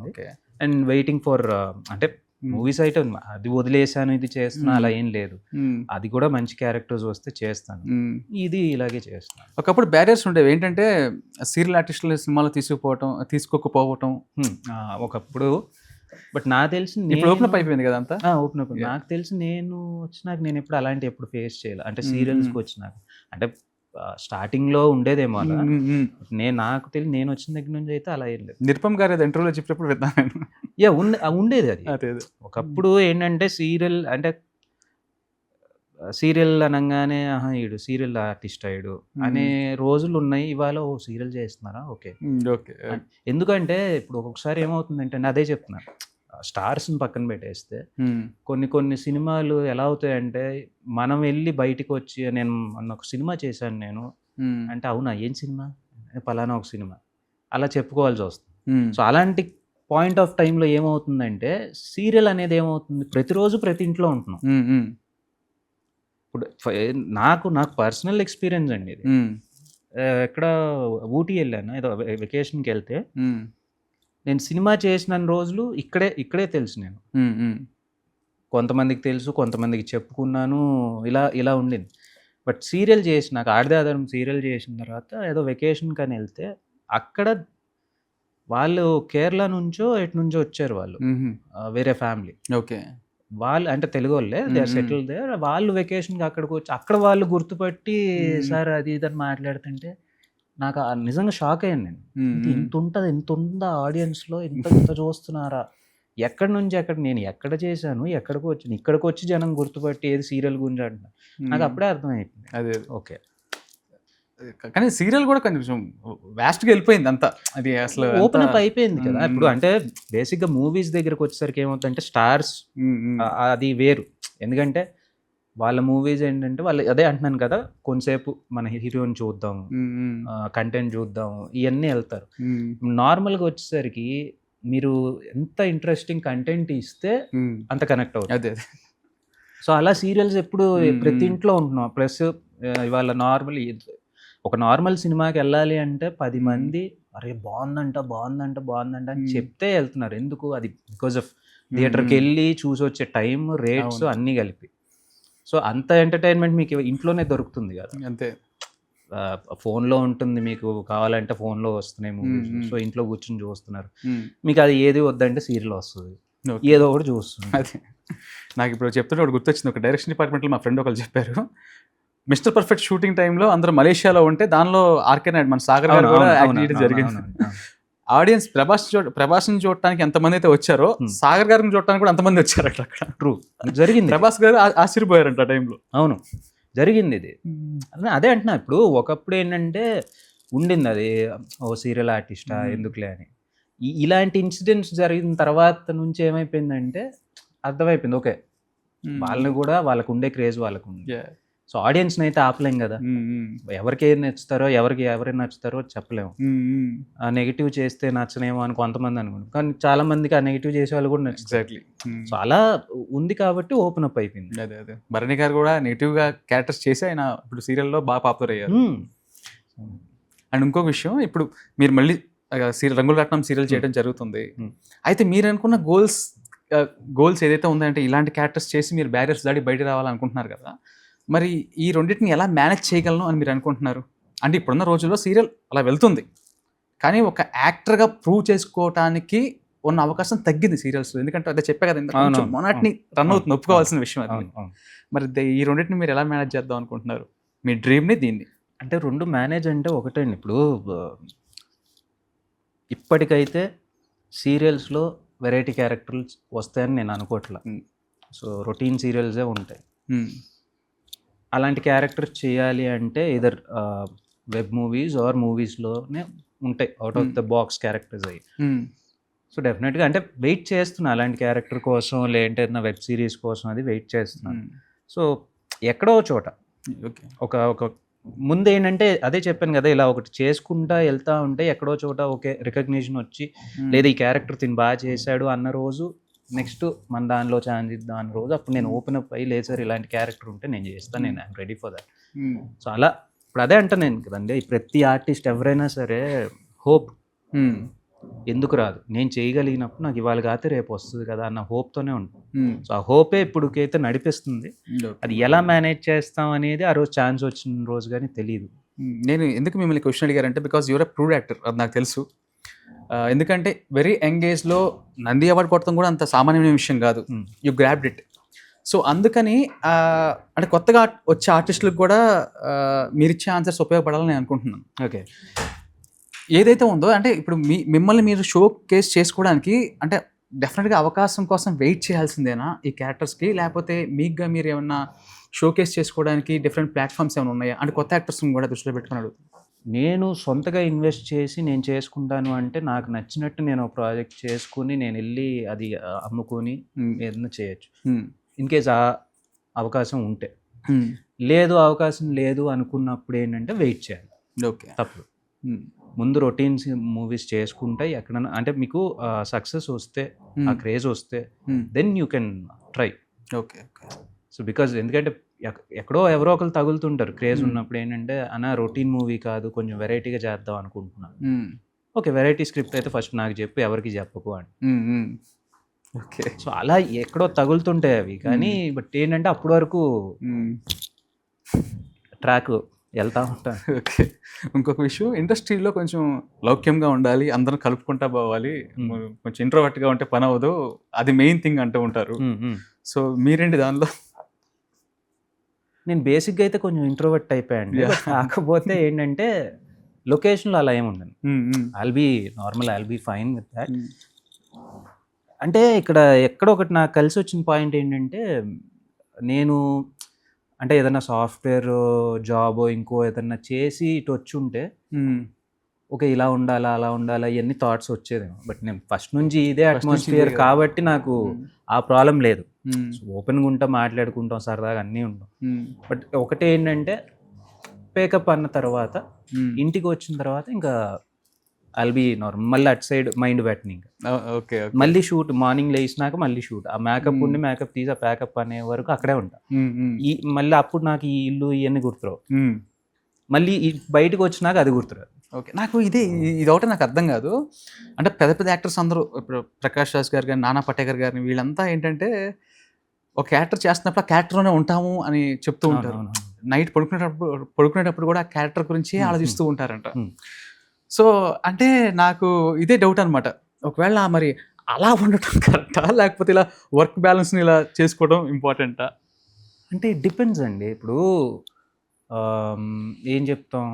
Okay. And waiting for అంటే మూవీస్ అయితే అది వదిలేసాను ఇది చేస్తున్నా అలా ఏం లేదు. అది కూడా మంచి క్యారెక్టర్స్ వస్తే చేస్తాను, ఇది ఇలాగే చేస్తాను. ఒకప్పుడు బ్యారియర్స్ ఉండేవి ఏంటంటే సీరియల్ ఆర్టిస్టులు సినిమాలో తీసుకోకపోవటం ఒకప్పుడు. బట్ నాకు తెలిసి ఓపెన్ అప్ అయిపోయింది కదా అంతా. Open up. నాకు తెలిసి నేను వచ్చినాక నేను ఎప్పుడు ఫేస్ చేయాలి అంటే సీరియల్స్కి వచ్చినాక, అంటే స్టార్టింగ్ లో ఉండేదేమో అలా. నాకు తెలిసి నేను వచ్చిన దగ్గర నుంచి అయితే అలా ఏం లేదు. నిరుపమ్ గారు ఇంటర్వ్యూలో చెప్పినప్పుడు విన్నాను. ఉండేది అది. ఒకప్పుడు ఏంటంటే సీరియల్ అనగానే ఈడు సీరియల్ ఆర్టిస్ట్ అయ్యాడు అనే రోజులు ఉన్నాయి. ఇవాళ సీరియల్ చేస్తున్నారా, ఓకే. ఎందుకంటే ఇప్పుడు ఒక్కొక్కసారి ఏమవుతుందంటే అదే చెప్తున్నా, స్టార్స్ని పక్కన పెట్టేస్తే కొన్ని సినిమాలు ఎలా అవుతాయంటే మనం వెళ్ళి బయటికి వచ్చి నేను మొన్న ఒక సినిమా చేశాను నేను అంటే, అవునా ఏం సినిమా, పలానా ఒక సినిమా అలా చెప్పుకోవాల్సి వస్తుంది. సో అలాంటి పాయింట్ ఆఫ్ టైంలో ఏమవుతుందంటే సీరియల్ అనేది ఏమవుతుంది, ప్రతిరోజు ప్రతి ఇంట్లో ఉంటున్నాం. ఇప్పుడు నాకు పర్సనల్ ఎక్స్పీరియన్స్ అండి ఇది. ఎక్కడ ఊటీ వెళ్ళాను ఏదో వెకేషన్కి వెళ్తే, నేను సినిమా చేసిన రోజులు ఇక్కడే తెలుసు నేను. కొంతమందికి తెలుసు, కొంతమందికి చెప్పుకున్నాను, ఇలా ఉండింది. బట్ సీరియల్ చేసినాక ఆడదే ఆధారం సీరియల్ చేసిన తర్వాత ఏదో వెకేషన్కి అని వెళ్తే, అక్కడ వాళ్ళు కేరళ నుంచో ఎటు నుంచో వచ్చారు వాళ్ళు, వేరే ఫ్యామిలీ. ఓకే. వాళ్ళు అంటే తెలుగు వాళ్ళే, దే ఆర్ సెటిల్ దేర్. వాళ్ళు వెకేషన్కి అక్కడికి వచ్చి అక్కడ వాళ్ళు గుర్తుపట్టి సార్ అది ఇదని మాట్లాడుతుంటే నాకు నిజంగా షాక్ అయ్యాను నేను. ఇంత ఉందా ఆడియన్స్లో, ఇంత చూస్తున్నారా, ఎక్కడి నుంచి నేను ఎక్కడ చేశాను, ఇక్కడికి వచ్చి జనం గుర్తుపట్టి ఏది సీరియల్ గురించి అంటున్నారు. నాకు అప్పుడే అర్థమైపోయింది. అదే ఓకే. కానీ సీరియల్ కూడా కొంచెం వ్యాస్ట్గా వెళ్ళిపోయింది అంతా, అది అసలు ఓపెన్ అప్ అయిపోయింది కదా. ఇప్పుడు అంటే బేసిక్గా మూవీస్ దగ్గరకు వచ్చేసరికి ఏమవుతుందంటే స్టార్స్ అది వేరు. ఎందుకంటే వాళ్ళ మూవీస్ ఏంటంటే వాళ్ళు అదే అంటున్నాను కదా, కొంతసేపు మన హీరోని చూద్దాం, కంటెంట్ చూద్దాం, ఇవన్నీ వెళ్తారు. నార్మల్గా వచ్చేసరికి మీరు ఎంత ఇంట్రెస్టింగ్ కంటెంట్ ఇస్తే అంత కనెక్ట్ అవుతుంది. అదే. సో అలా సీరియల్స్ ఎప్పుడు ప్రతి ఇంట్లో ఉంటున్నాం. ప్లస్ ఇవాళ ఒక నార్మల్ సినిమాకి వెళ్ళాలి అంటే 10 మంది అరే బాగుందంట అని చెప్తే వెళ్తున్నారు. ఎందుకు? అది బికాజ్ ఆఫ్ థియేటర్కి వెళ్ళి చూసి వచ్చే టైం, రేట్స్ అన్నీ కలిపి. సో అంత ఎంటర్టైన్మెంట్ మీకు ఇంట్లోనే దొరుకుతుంది కదా. అంతే. ఫోన్లో ఉంటుంది, మీకు కావాలంటే ఫోన్లో వస్తున్నాయి మూవీస్. సో ఇంట్లో కూర్చొని చూస్తున్నారు. మీకు అది ఏది వద్దంటే సీరియల్ వస్తుంది, ఏదో ఒకటి చూస్తుంది. అదే నాకు ఇప్పుడు చెప్తుంటే ఒకటి గుర్తొచ్చింది. ఒక డైరెక్షన్ డిపార్ట్మెంట్లో మా ఫ్రెండ్ ఒకళ్ళు చెప్పారు, మిస్టర్ పర్ఫెక్ట్ షూటింగ్ టైంలో అందరూ మలేషియాలో ఉంటే దానిలో ఆర్కే నాయుడు మన సాగర్ గారు కూడా యాక్ట్ చేయడం జరిగింది. ఆడియన్స్ ప్రభాస్ని చూడటానికి ఎంతమంది అయితే వచ్చారో సాగర్ గారిని చూడటానికి కూడా అంతమంది వచ్చారట అక్కడ. ట్రూ జరిగింది. ప్రభాస్ గారు ఆశ్చర్యపోయారంట ఆ టైంలో. అవును జరిగింది ఇది. అదే అంటున్నా, ఇప్పుడు ఒకప్పుడు ఏంటంటే ఉండింది అది, ఓ సీరియల్ ఆర్టిస్టా ఎందుకులే అని. ఇలాంటి ఇన్సిడెంట్స్ జరిగిన తర్వాత నుంచి ఏమైపోయిందంటే అర్థమైపోయింది, ఓకే వాళ్ళని కూడా వాళ్ళకు ఉండే క్రేజ్ వాళ్ళకు ఉంది. సో ఆడియన్స్ని అయితే ఆపలేం కదా, ఎవరికి ఏం నచ్చుతారో ఎవరికి నచ్చుతారో చెప్పలేము. ఆ నెగిటివ్ చేస్తే నచ్చనేమో అని కొంతమంది అనుకుంటారు, కానీ చాలా మందికి ఆ నెగిటివ్ చేసే వాళ్ళు కూడా నచ్చుతారు. ఎగ్జాక్ట్లీ. సో అలా ఉంది కాబట్టి ఓపెన్ అప్ అయిపోయింది. అదే భరణి గారు కూడా నెగిటివ్ గా క్యారెక్టర్స్ చేసి ఆయన ఇప్పుడు సీరియల్లో బాగా పాపులర్ అయ్యారు. అండ్ ఇంకొక విషయం, ఇప్పుడు మీరు మళ్ళీ రంగుల రత్నం సీరియల్ చేయడం జరుగుతుంది. అయితే మీరు అనుకున్న గోల్స్ ఏదైతే ఉందంటే ఇలాంటి క్యారెక్టర్స్ చేసి మీరు బ్యారియర్స్ దాడి బయట రావాలనుకుంటున్నారు కదా, మరి ఈ రెండింటిని ఎలా మేనేజ్ చేయగలను అని మీరు అనుకుంటున్నారు? అంటే ఇప్పుడున్న రోజుల్లో సీరియల్ అలా వెళ్తుంది, కానీ ఒక యాక్టర్గా ప్రూవ్ చేసుకోవటానికి ఉన్న అవకాశం తగ్గింది సీరియల్స్. ఎందుకంటే అదే చెప్పే కదా, మొన్నటిని రన్ అవుతుంది, ఒప్పుకోవాల్సిన విషయం అది. మరి ఈ రెండింటిని మీరు ఎలా మేనేజ్ చేద్దాం అనుకుంటున్నారు, మీ డ్రీమ్ని దీన్ని? అంటే రెండు మేనేజ్ అంటే ఒకటండి, ఇప్పుడు ఇప్పటికైతే సీరియల్స్లో వెరైటీ క్యారెక్టర్లు వస్తాయని నేను అనుకోవట్లా. సో రొటీన్ సీరియల్సే ఉంటాయి. అలాంటి క్యారెక్టర్స్ చేయాలి అంటే ఇదర్ వెబ్ మూవీస్ ఆర్ మూవీస్లోనే ఉంటాయి out of the box characters అయ్యి. సో డెఫినెట్గా అంటే వెయిట్ చేస్తున్నా అలాంటి క్యారెక్టర్ కోసం, లేదంటే నా వెబ్ సిరీస్ కోసం అది వెయిట్ చేస్తున్నాను. సో ఎక్కడో చోట ఒక ముందు ఏంటంటే అదే చెప్పాను కదా, ఇలా ఒకటి చేసుకుంటా వెళ్తా ఉంటే ఎక్కడో చోట ఓకే రికగ్నిషన్ వచ్చి, లేదా ఈ క్యారెక్టర్ తిని బాగా చేశాడు అన్న రోజు నెక్స్ట్ మన దానిలో ఛాన్స్ ఇద్దాం అన్న రోజు అప్పుడు నేను ఓపెన్ అప్ అయ్యి, లేదు సార్ ఇలాంటి క్యారెక్టర్ ఉంటే నేను చేస్తాను, నేను I'm ready for that. So అలా ఇప్పుడు అదే అంటాను నేను కదండి, ప్రతి ఆర్టిస్ట్ ఎవరైనా సరే హోప్ ఎందుకు రాదు, నేను చేయగలిగినప్పుడు నాకు ఇవాళ కాతే రేపు వస్తుంది కదా అన్న హోప్తోనే ఉంటాను. సో ఆ హోపే ఇప్పుడుకైతే నడిపిస్తుంది. అది ఎలా మేనేజ్ చేస్తాం అనేది ఆ రోజు ఛాన్స్ వచ్చిన రోజు కానీ తెలియదు. నేను ఎందుకు మిమ్మల్ని క్వశ్చన్ అడిగారంటే, because you're a proved actor, అది నాకు తెలుసు. ఎందుకంటే వెరీ యంగ్ ఏజ్లో నంది అవార్డు కొట్టడం కూడా అంత సామాన్యమైన విషయం కాదు. You grabbed it. సో అందుకని అంటే కొత్తగా వచ్చే ఆర్టిస్టులకు కూడా మీరు ఇచ్చే ఆన్సర్స్ ఉపయోగపడాలని నేను అనుకుంటున్నాను. ఓకే, ఏదైతే ఉందో అంటే ఇప్పుడు మిమ్మల్ని మీరు షో కేస్ చేసుకోవడానికి అంటే డెఫినెట్గా అవకాశం కోసం వెయిట్ చేయాల్సిందేనా ఈ క్యారెక్టర్స్కి, లేకపోతే మీకుగా మీరు ఏమన్నా షో కేస్ చేసుకోవడానికి డిఫరెంట్ ప్లాట్ఫామ్స్ ఏమైనా ఉన్నాయా? అంటే కొత్త యాక్టర్స్ని కూడా దృష్టిలో పెట్టుకుని అడుగుతాను. నేను సొంతగా ఇన్వెస్ట్ చేసి నేను చేసుకుంటాను అంటే నాకు నచ్చినట్టు నేను ప్రాజెక్ట్ చేసుకుని నేను వెళ్ళి అది అమ్ముకొని ఏదైనా చేయొచ్చు, ఇన్ కేస్ ఆ అవకాశం ఉంటే. లేదు అవకాశం లేదు అనుకున్నప్పుడు ఏంటంటే వెయిట్ చేయాలి. ఓకే, తప్పుడు ముందు రొటీన్స్ మూవీస్ చేసుకుంటే ఎక్కడన్నా అంటే మీకు సక్సెస్ వస్తే, ఆ క్రేజ్ వస్తే then you can try. Okay okay. So because ఎందుకంటే ఎక్కడో ఎవరో ఒకరు తగులుతుంటారు క్రేజ్ ఉన్నప్పుడు, ఏంటంటే అన్న రొటీన్ మూవీ కాదు కొంచెం వెరైటీగా చేద్దాం అనుకుంటున్నాను. ఓకే, వెరైటీ స్క్రిప్ట్ అయితే ఫస్ట్ నాకు చెప్పు, ఎవరికి చెప్పకు అని. ఓకే, సో అలా ఎక్కడో తగులుతుంటాయి అవి, కానీ బట్ ఏంటంటే అప్పటి వరకు ట్రాక్ వెళ్తా ఉంటాను. ఓకే, ఇంకొక విషయం, ఇండస్ట్రీలో కొంచెం లౌక్యంగా ఉండాలి, అందరం కలుపుకుంటా పోవాలి, కొంచెం ఇంట్రోవర్ట్గా ఉంటే పని అవ్వదు, అది మెయిన్ థింగ్ అంటూ ఉంటారు. సో మీరేంటి దానిలో? నేను బేసిక్గా అయితే కొంచెం ఇంట్రోవర్ట్ అయిపోయాను, కాకపోతే ఏంటంటే లొకేషన్లో అలా ఏముండదు. I'll be fine with that. అంటే ఇక్కడ ఎక్కడో ఒకటి నాకు కలిసి వచ్చిన పాయింట్ ఏంటంటే, నేను అంటే ఏదైనా సాఫ్ట్వేర్ జాబ్ ఇంకో ఏదన్నా చేసి ఇటు వచ్చి ఉంటే ఓకే ఇలా ఉండాలా అలా ఉండాలా ఇవన్నీ థాట్స్ వచ్చేదేమో. బట్ నేను ఫస్ట్ నుంచి ఇదే అట్మాస్ఫియర్ కాబట్టి నాకు ఆ ప్రాబ్లం లేదు. ఓపెన్గా ఉంటాం, మాట్లాడుకుంటాం, సరదాగా అన్నీ ఉంటాం. బట్ ఒకటి ఏంటంటే పేకప్ అన్న తర్వాత ఇంటికి వచ్చిన తర్వాత ఇంకా ఐల్ బీ నార్మల్, మళ్ళీ అటు సైడ్ మైండ్ పెట్టిన ఇంకా ఓకే, మళ్ళీ షూట్, మార్నింగ్ లేచినాక మళ్ళీ షూట్, ఆ మేకప్ ఉండి మేకప్ తీసి ఆ ప్యాకప్ అనే వరకు అక్కడే ఉంటా. మళ్ళీ అప్పుడు నాకు ఈ ఇల్లు ఇవన్నీ గుర్తురావు, మళ్ళీ బయటకు వచ్చినాక అది గుర్తురాదు. ఓకే, నాకు ఇది ఒకటి నాకు అర్థం కాదు. అంటే పెద్ద పెద్ద యాక్టర్స్ అందరూ, ఇప్పుడు ప్రకాష్ రాజ్ గారు కానీ, నానా పటేకర్ గారిని, వీళ్ళంతా ఏంటంటే ఒక క్యారెక్టర్ చేస్తున్నప్పుడు ఆ క్యారెక్టర్లోనే ఉంటాము అని చెప్తూ ఉంటారు. నైట్ పడుకునేటప్పుడు కూడా ఆ క్యారెక్టర్ గురించి ఆలోచిస్తూ ఉంటారంట. సో అంటే నాకు ఇదే డౌట్ అనమాట, ఒకవేళ మరి అలా ఉండటం కరెక్టా, లేకపోతే ఇలా వర్క్ బ్యాలెన్స్ని ఇలా చేసుకోవడం ఇంపార్టెంటా? అంటే డిపెండ్స్ అండి. ఇప్పుడు ఏం చెప్తాం,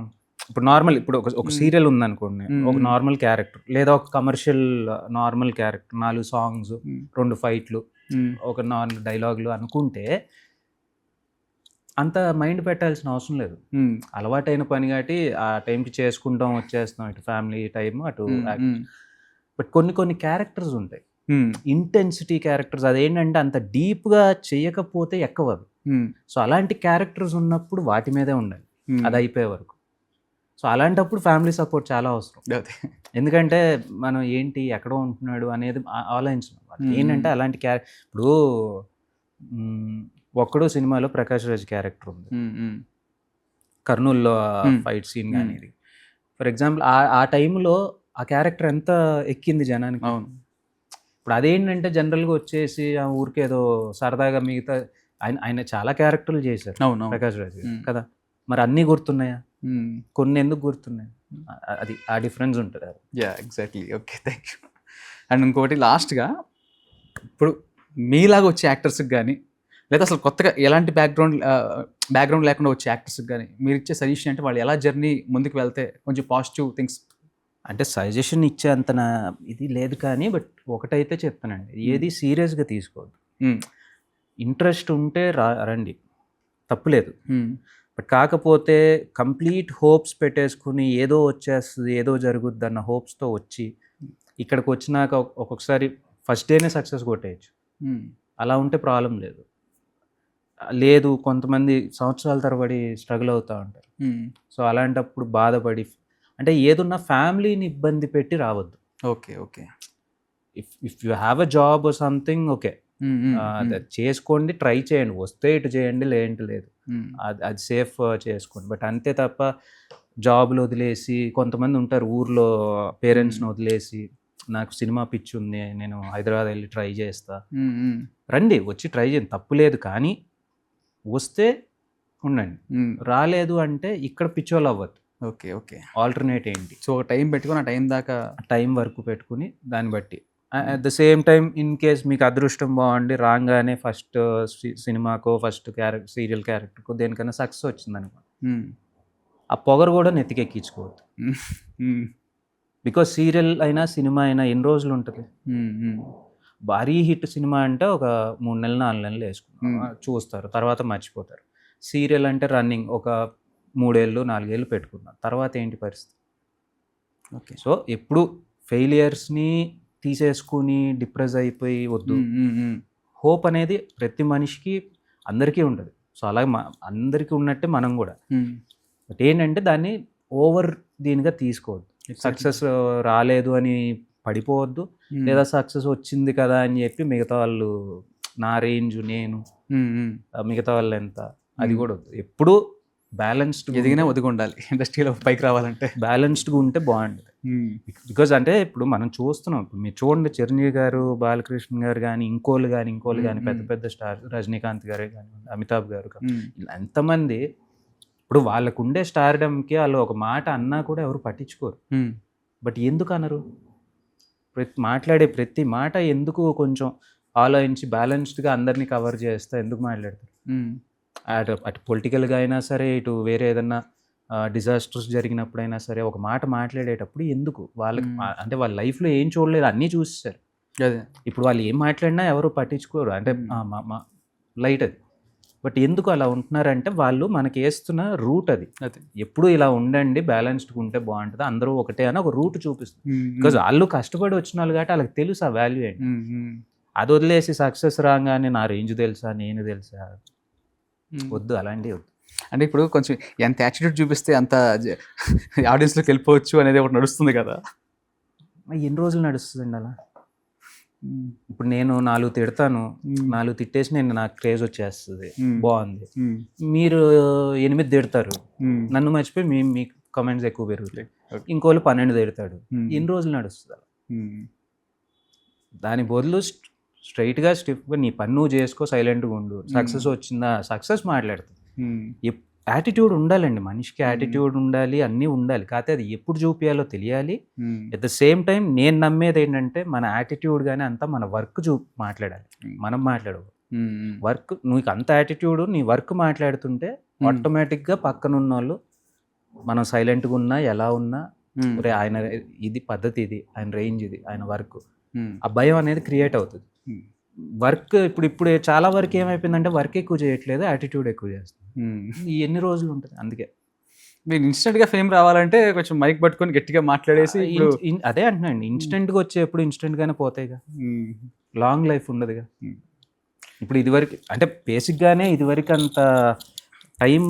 ఇప్పుడు నార్మల్ ఇప్పుడు ఒక సీరియల్ ఉందనుకోండి, ఒక నార్మల్ క్యారెక్టర్ లేదా ఒక కమర్షియల్ నార్మల్ క్యారెక్టర్, 4 సాంగ్స్, 2 ఫైట్లు, ఒక 4 డైలాగులు అనుకుంటే అంత మైండ్ పెట్టాల్సిన అవసరం లేదు. అలవాటైన పని కాబట్టి ఆ టైంకి చేసుకుంటాం, వచ్చేస్తాం, ఇటు ఫ్యామిలీ టైం అటు బట్ కొన్ని క్యారెక్టర్స్ ఉంటాయి, ఇంటెన్సిటీ క్యారెక్టర్స్, అదేంటంటే అంత డీప్గా చేయకపోతే ఎక్కవు అవి. సో అలాంటి క్యారెక్టర్స్ ఉన్నప్పుడు వాటి మీదే ఉండాలి అది అయిపోయే వరకు. సో అలాంటప్పుడు ఫ్యామిలీ సపోర్ట్ చాలా అవసరం. ఎందుకంటే మనం ఏంటి ఎక్కడో ఉంటున్నాడు అనేది ఆలోచించడం. ఏంటంటే అలాంటి ఇప్పుడు ఒక్కడు సినిమాలో ప్రకాష్ రాజ్ క్యారెక్టర్ ఉంది, కర్నూల్లో ఫైట్ సీన్ కానీ ఇది ఫర్ ఎగ్జాంపుల్ ఆ టైంలో ఆ క్యారెక్టర్ ఎంత ఎక్కింది జనానికి. ఇప్పుడు అదేంటంటే జనరల్గా వచ్చేసి ఆ ఊరికేదో సరదాగా మిగతా ఆయన చాలా క్యారెక్టర్లు చేశారు ప్రకాష్ రాజ్ కదా, మరి అన్నీ గుర్తున్నాయా? కొన్ని ఎందుకు గుర్తున్నాయి? అది ఆ డిఫరెన్స్ ఉంటుంది. Exactly. Okay, thank you. And ఇంకోటి లాస్ట్గా, ఇప్పుడు మీలాగా వచ్చే యాక్టర్స్కి కానీ లేదా అసలు కొత్తగా ఎలాంటి బ్యాక్గ్రౌండ్ లేకుండా వచ్చే యాక్టర్స్కి కానీ మీరు ఇచ్చే సజెషన్ అంటే వాళ్ళు ఎలా జర్నీ ముందుకు వెళ్తే కొంచెం పాజిటివ్ థింగ్స్? అంటే సజెషన్ ఇచ్చే అంత ఇది లేదు కానీ బట్ ఒకటైతే చెప్తానండి, ఏది సీరియస్గా తీసుకోవద్దు. ఇంట్రెస్ట్ ఉంటే రండి, తప్పులేదు. బట్ కాకపోతే కంప్లీట్ హోప్స్ పెట్టేసుకుని ఏదో వచ్చేస్తుంది, ఏదో జరుగుద్ది అన్న హోప్స్తో వచ్చి ఇక్కడికి వచ్చినాక ఒక్కొక్కసారి ఫస్ట్ డేనే సక్సెస్ కొట్టేయచ్చు. అలా ఉంటే ప్రాబ్లం లేదు. లేదు కొంతమంది సంవత్సరాల తరబడి స్ట్రగుల్ అవుతూ ఉంటారు. సో అలాంటప్పుడు బాధపడి అంటే ఏదున్నా ఫ్యామిలీని ఇబ్బంది పెట్టి రావద్దు. Okay. If you have a job something okay, చేసుకోండి, ట్రై చేయండి, వస్తే ఇటు చేయండి, లేదంటే లేదు, అది సేఫ్ చేసుకోండి. బట్ అంతే తప్ప జాబ్లు వదిలేసి కొంతమంది ఉంటారు ఊర్లో పేరెంట్స్ని వదిలేసి నాకు సినిమా పిచ్చి ఉంది, నేను హైదరాబాద్ వెళ్ళి ట్రై చేస్తా. రండి, వచ్చి ట్రై చేయండి, తప్పు లేదు. కానీ వస్తే ఉండండి, రాలేదు అంటే ఇక్కడ పిచ్చోళ్ళు అవ్వద్దు. ఓకే. ఆల్టర్నేట్ ఏంటి? సో టైం పెట్టుకుని ఆ టైం దాకా టైం వరకు పెట్టుకుని దాన్ని బట్టి at the same time in case మీకు అదృష్టం బాగుండి రాగానే ఫస్ట్ సినిమాకో ఫస్ట్ సీరియల్ క్యారెక్టర్కో దేనికైనా సక్సెస్ వచ్చింది అనుకో, ఆ పొగరు కూడా నెత్తికెక్కించుకోవద్దు. బికాజ్ సీరియల్ అయినా సినిమా అయినా ఎన్ని రోజులు ఉంటుంది? భారీ హిట్ సినిమా అంటే ఒక 3 నెలలు 4 నెలలు వేసుకుంటారు, చూస్తారు, తర్వాత మర్చిపోతారు. సీరియల్ అంటే రన్నింగ్ ఒక 3 ఏళ్ళు 4 ఏళ్ళు పెట్టుకున్నారు, తర్వాత ఏంటి పరిస్థితి? ఓకే. సో ఎప్పుడు ఫెయిలియర్స్ని తీసేసుకుని డిప్రెస్ అయిపోయి వద్దు. హోప్ అనేది ప్రతి మనిషికి అందరికీ ఉంటుంది. సో అలాగే అందరికీ ఉన్నట్టే మనం కూడా. బట్ ఏంటంటే దాన్ని ఓవర్ దీనిగా తీసుకోవద్దు. సక్సెస్ రాలేదు అని పడిపోవద్దు, లేదా సక్సెస్ వచ్చింది కదా అని చెప్పి మిగతా వాళ్ళు నా రేంజ్ నేను మిగతా వాళ్ళు ఎంత అది కూడా వద్దు. ఎప్పుడు బ్యాలెన్స్డ్ ఎదిగినా ఒదిగి ఉండాలి ఇండస్ట్రీలో పైకి రావాలంటే. బ్యాలెన్స్డ్గా ఉంటే బాగుంటుంది. బికాజ్ అంటే ఇప్పుడు మనం చూస్తున్నాం, ఇప్పుడు మీరు చూడండి చిరంజీవి గారు, బాలకృష్ణ గారు కానీ ఇంకోళ్ళు కానీ పెద్ద పెద్ద స్టార్, రజనీకాంత్ గారే కానీ, అమితాబ్ గారు కానీ, ఎంతమంది ఇప్పుడు వాళ్ళకు ఉండే స్టార్డమ్కి వాళ్ళు ఒక మాట అన్నా కూడా ఎవరు పట్టించుకోరు. బట్ ఎందుకు అనరు? మాట్లాడే ప్రతి మాట ఎందుకు కొంచెం ఆలోచించి బ్యాలెన్స్డ్గా అందరినీ కవర్ చేస్తా ఎందుకు మాట్లాడతారు? అటు పొలిటికల్గా అయినా సరే, ఇటు వేరే ఏదన్నా డిజాస్టర్స్ జరిగినప్పుడైనా సరే ఒక మాట మాట్లాడేటప్పుడు ఎందుకు వాళ్ళకి అంటే వాళ్ళ లైఫ్లో ఏం చూడలేదు, అన్నీ చూసేసారు. ఇప్పుడు వాళ్ళు ఏం మాట్లాడినా ఎవరు పట్టించుకోరు, అంటే లైట్ అది. బట్ ఎందుకు అలా ఉంటున్నారంటే వాళ్ళు మనకి వేస్తున్న రూట్ అది. ఎప్పుడు ఇలా ఉండండి, బ్యాలెన్స్డ్గా ఉంటే బాగుంటుంది, అందరూ ఒకటే అని ఒక రూట్ చూపిస్తుంది. బికాజ్ వాళ్ళు కష్టపడి వచ్చిన వాళ్ళు కాబట్టి వాళ్ళకి తెలుసు ఆ వాల్యూ ఏంటి. అది వదిలేసి సక్సెస్ రాగానే నా రేంజ్ తెలుసా, నేను తెలుసా, వద్దు, అలాంటివి వద్దు. అంటే ఇప్పుడు కొంచెం ఎంత యాటిట్యూడ్ చూపిస్తే అంత ఆడియన్స్లోకి వెళ్ళిపోవచ్చు అనేది ఒకటి నడుస్తుంది కదా, ఎన్ని రోజులు నడుస్తుందండి అలా? ఇప్పుడు నేను 4 తిడతాను, 4 తిట్టేసి నేను నాకు క్రేజ్ వచ్చేస్తుంది, బాగుంది. మీరు 8 తిడతారు, నన్ను మర్చిపోయి మీ కమెంట్స్ ఎక్కువ పెరుగుతాయి. ఇంకోళ్ళు 12 తిడతాడు, ఎన్ని రోజులు నడుస్తుంది అలా? దాని బదులు స్ట్రైట్గా స్టిఫ్గా నీ పని నువ్వు చేసుకో, సైలెంట్గా ఉండు. సక్సెస్ వచ్చిందా, సక్సెస్ మాట్లాడుతుంది. యాటిట్యూడ్ ఉండాలండి, మనిషికి యాటిట్యూడ్ ఉండాలి, అన్నీ ఉండాలి. కాకపోతే అది ఎప్పుడు చూపించాలో తెలియాలి. అట్ ద సేమ్ టైం నేను నమ్మేది ఏంటంటే మన యాటిట్యూడ్ కానీ అంతా మన వర్క్ మాట్లాడాలి, మనం మాట్లాడవు. వర్క్ నువ్వు అంత యాటిట్యూడ్ నీ వర్క్ మాట్లాడుతుంటే ఆటోమేటిక్గా పక్కనున్న వాళ్ళు మనం సైలెంట్గా ఉన్నా ఎలా ఉన్నా ఉమ్, ఒరే ఆయన ఇది పద్ధతి, ఇది ఆయన రేంజ్, ఇది ఆయన వర్క్, ఉమ్, ఆ భయం అనేది క్రియేట్ అవుతుంది. ఉమ్, వర్క్ ఇప్పుడు చాలా వరకు ఏమైపోయిందంటే వర్క్ ఎక్కువ చేయట్లేదు, యాటిట్యూడ్ ఎక్కువ చేస్తుంది. ఉమ్. ఈ ఎన్ని రోజులు ఉంటుంది అందుకే. మీరు ఇన్స్టెంట్గా ఫేమ్ రావాలంటే కొంచెం మైక్ పట్టుకొని గట్టిగా మాట్లాడేసి ఇప్పుడు అదే అంటున్నాండి, ఇన్స్టెంట్గా వచ్చేప్పుడు ఇన్స్టెంట్గానే పోతాయిగా, ఉమ్, లాంగ్ లైఫ్ ఉండదుగా. ఉమ్, ఇప్పుడు ఇదివరకు అంటే బేసిక్గానే ఇదివరకు అంత టైం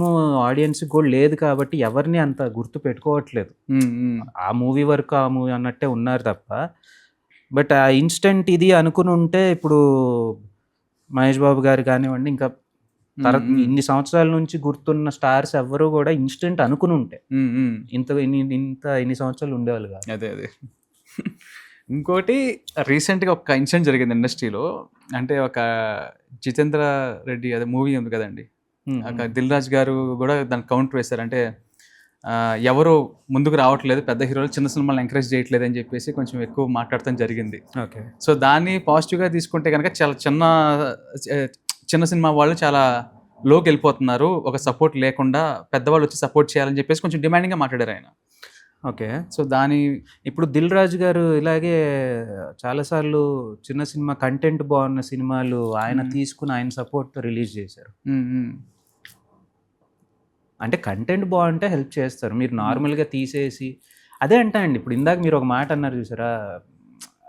ఆడియన్స్కి కూడా లేదు కాబట్టి ఎవరిని అంత గుర్తు పెట్టుకోవట్లేదు. ఉమ్, ఉమ్, ఆ మూవీ వరకు ఆ మూవీ అన్నట్టే ఉన్నారు తప్ప. బట్ ఆ ఇన్స్టెంట్ ఇది అనుకుని ఉంటే ఇప్పుడు మహేష్ బాబు గారు కానివ్వండి, ఇంకా ఇన్ని సంవత్సరాల నుంచి గుర్తున్న స్టార్స్ ఎవ్వరూ కూడా ఇన్స్టెంట్ అనుకుని ఉంటే ఉమ్, ఉమ్. ఇన్ని సంవత్సరాలు ఉండేవాళ్ళు కాదు. అదే అదే. ఇంకోటి రీసెంట్గా ఒక ఇన్సిడెంట్ జరిగింది ఇండస్ట్రీలో. అంటే ఒక జితేంద్ర రెడ్డి అదే మూవీ ఉంది కదండి, అక్కడ దిల్ రాజు గారు కూడా దానికి కౌంటర్ వేశారు. అంటే ఎవరు ముందుకు రావట్లేదు, పెద్ద హీరోలు చిన్న సినిమాలు ఎంకరేజ్ చేయట్లేదు అని చెప్పేసి కొంచెం ఎక్కువ మాట్లాడటం జరిగింది. ఓకే. సో దాన్ని పాజిటివ్గా తీసుకుంటే కనుక చాలా చిన్న సినిమా వాళ్ళు చాలా లోకి వెళ్ళిపోతున్నారు, ఒక సపోర్ట్ లేకుండా పెద్దవాళ్ళు వచ్చి సపోర్ట్ చేయాలని చెప్పేసి కొంచెం డిమాండింగ్గా మాట్లాడారు ఆయన. ఓకే. సో దాని ఇప్పుడు దిల్ రాజు గారు ఇలాగే చాలాసార్లు చిన్న సినిమా కంటెంట్ బాగున్న సినిమాలు ఆయన తీసుకుని ఆయన సపోర్ట్తో రిలీజ్ చేశారు. ఉమ్, ఉమ్, అంటే కంటెంట్ బాగుంటే హెల్ప్ చేస్తారు. మీరు నార్మల్గా తీసేసి అదే అంటా అండి. ఇప్పుడు ఇందాక మీరు ఒక మాట అన్నారు చూసారా,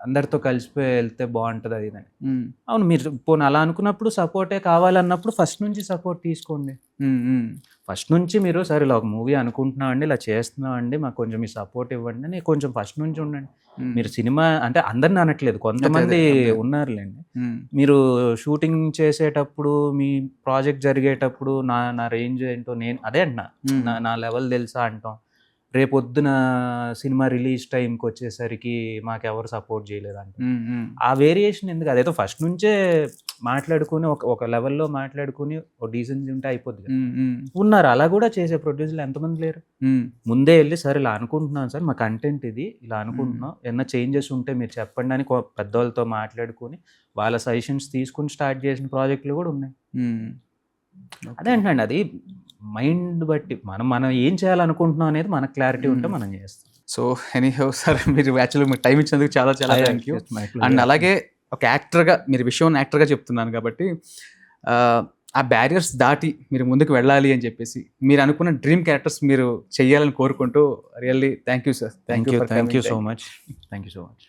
అందరితో కలిసిపోయి వెళ్తే బాగుంటుంది అది అని. ఉమ్, అవును, మీరు పోనీ అలా అనుకున్నప్పుడు సపోర్టే కావాలన్నప్పుడు ఫస్ట్ నుంచి సపోర్ట్ తీసుకోండి. ఉమ్, ఉమ్, ఫస్ట్ నుంచి మీరు సరే ఇలా ఒక మూవీ అనుకుంటున్నాం అండి, ఇలా చేస్తున్నాం అండి, మాకు కొంచెం మీ సపోర్ట్ ఇవ్వండి అని కొంచెం ఫస్ట్ నుంచి ఉండండి. ఉమ్, మీరు సినిమా అంటే అందరిని అనట్లేదు, కొంతమంది అదే. ఉన్నారులేండి. ఉమ్, మీరు షూటింగ్ చేసేటప్పుడు మీ ప్రాజెక్ట్ జరిగేటప్పుడు నా రేంజ్ ఏంటో నేను అదే అంటున్నా, ఉమ్, నా లెవెల్ తెలుసా అంటాం. రేపొద్దున సినిమా రిలీజ్ టైంకి వచ్చేసరికి మాకెవరు సపోర్ట్ చేయలేదంట. ఉమ్, ఉమ్, ఆ వేరియేషన్ ఎందుకు, అదేదో ఫస్ట్ నుంచే మాట్లాడుకుని ఒక లెవెల్లో మాట్లాడుకుని ఒక డీసెన్సీ ఉంటే అయిపోద్ది కదా. ఉమ్, ఉమ్, ఉన్నారు అలా కూడా చేసే ప్రొడ్యూసర్లు ఎంతమంది లేరు. ఉమ్, ముందే వెళ్ళి సరే ఇలా అనుకుంటున్నాం సార్, మా కంటెంట్ ఇది ఇలా అనుకుంటున్నాం, ఏమన్నా చేంజెస్ ఉంటే మీరు చెప్పండి అని పెద్దవాళ్ళతో మాట్లాడుకుని వాళ్ళ సజెషన్స్ తీసుకుని స్టార్ట్ చేసిన ప్రాజెక్టులు కూడా ఉన్నాయి. ఉమ్. అదే అంటున్నాండి, అది మైండ్ బట్టి మనం ఏం చేయాలనుకుంటున్నాం అనేది మనకు క్లారిటీ ఉంటే మనం చేస్తాం. సో ఎనీహౌ సార్, మీరు యాక్చువల్గా మీకు టైం ఇచ్చినందుకు చాలా చాలా థ్యాంక్ యూ. అండ్ అలాగే ఒక యాక్టర్గా, మీరు విషయం యాక్టర్గా చెప్తున్నాను కాబట్టి ఆ బ్యారియర్స్ దాటి మీరు ముందుకు వెళ్ళాలి అని చెప్పేసి మీరు అనుకున్న డ్రీమ్ క్యారెక్టర్స్ మీరు చెయ్యాలని కోరుకుంటూ really thank you sir. Thank you so much.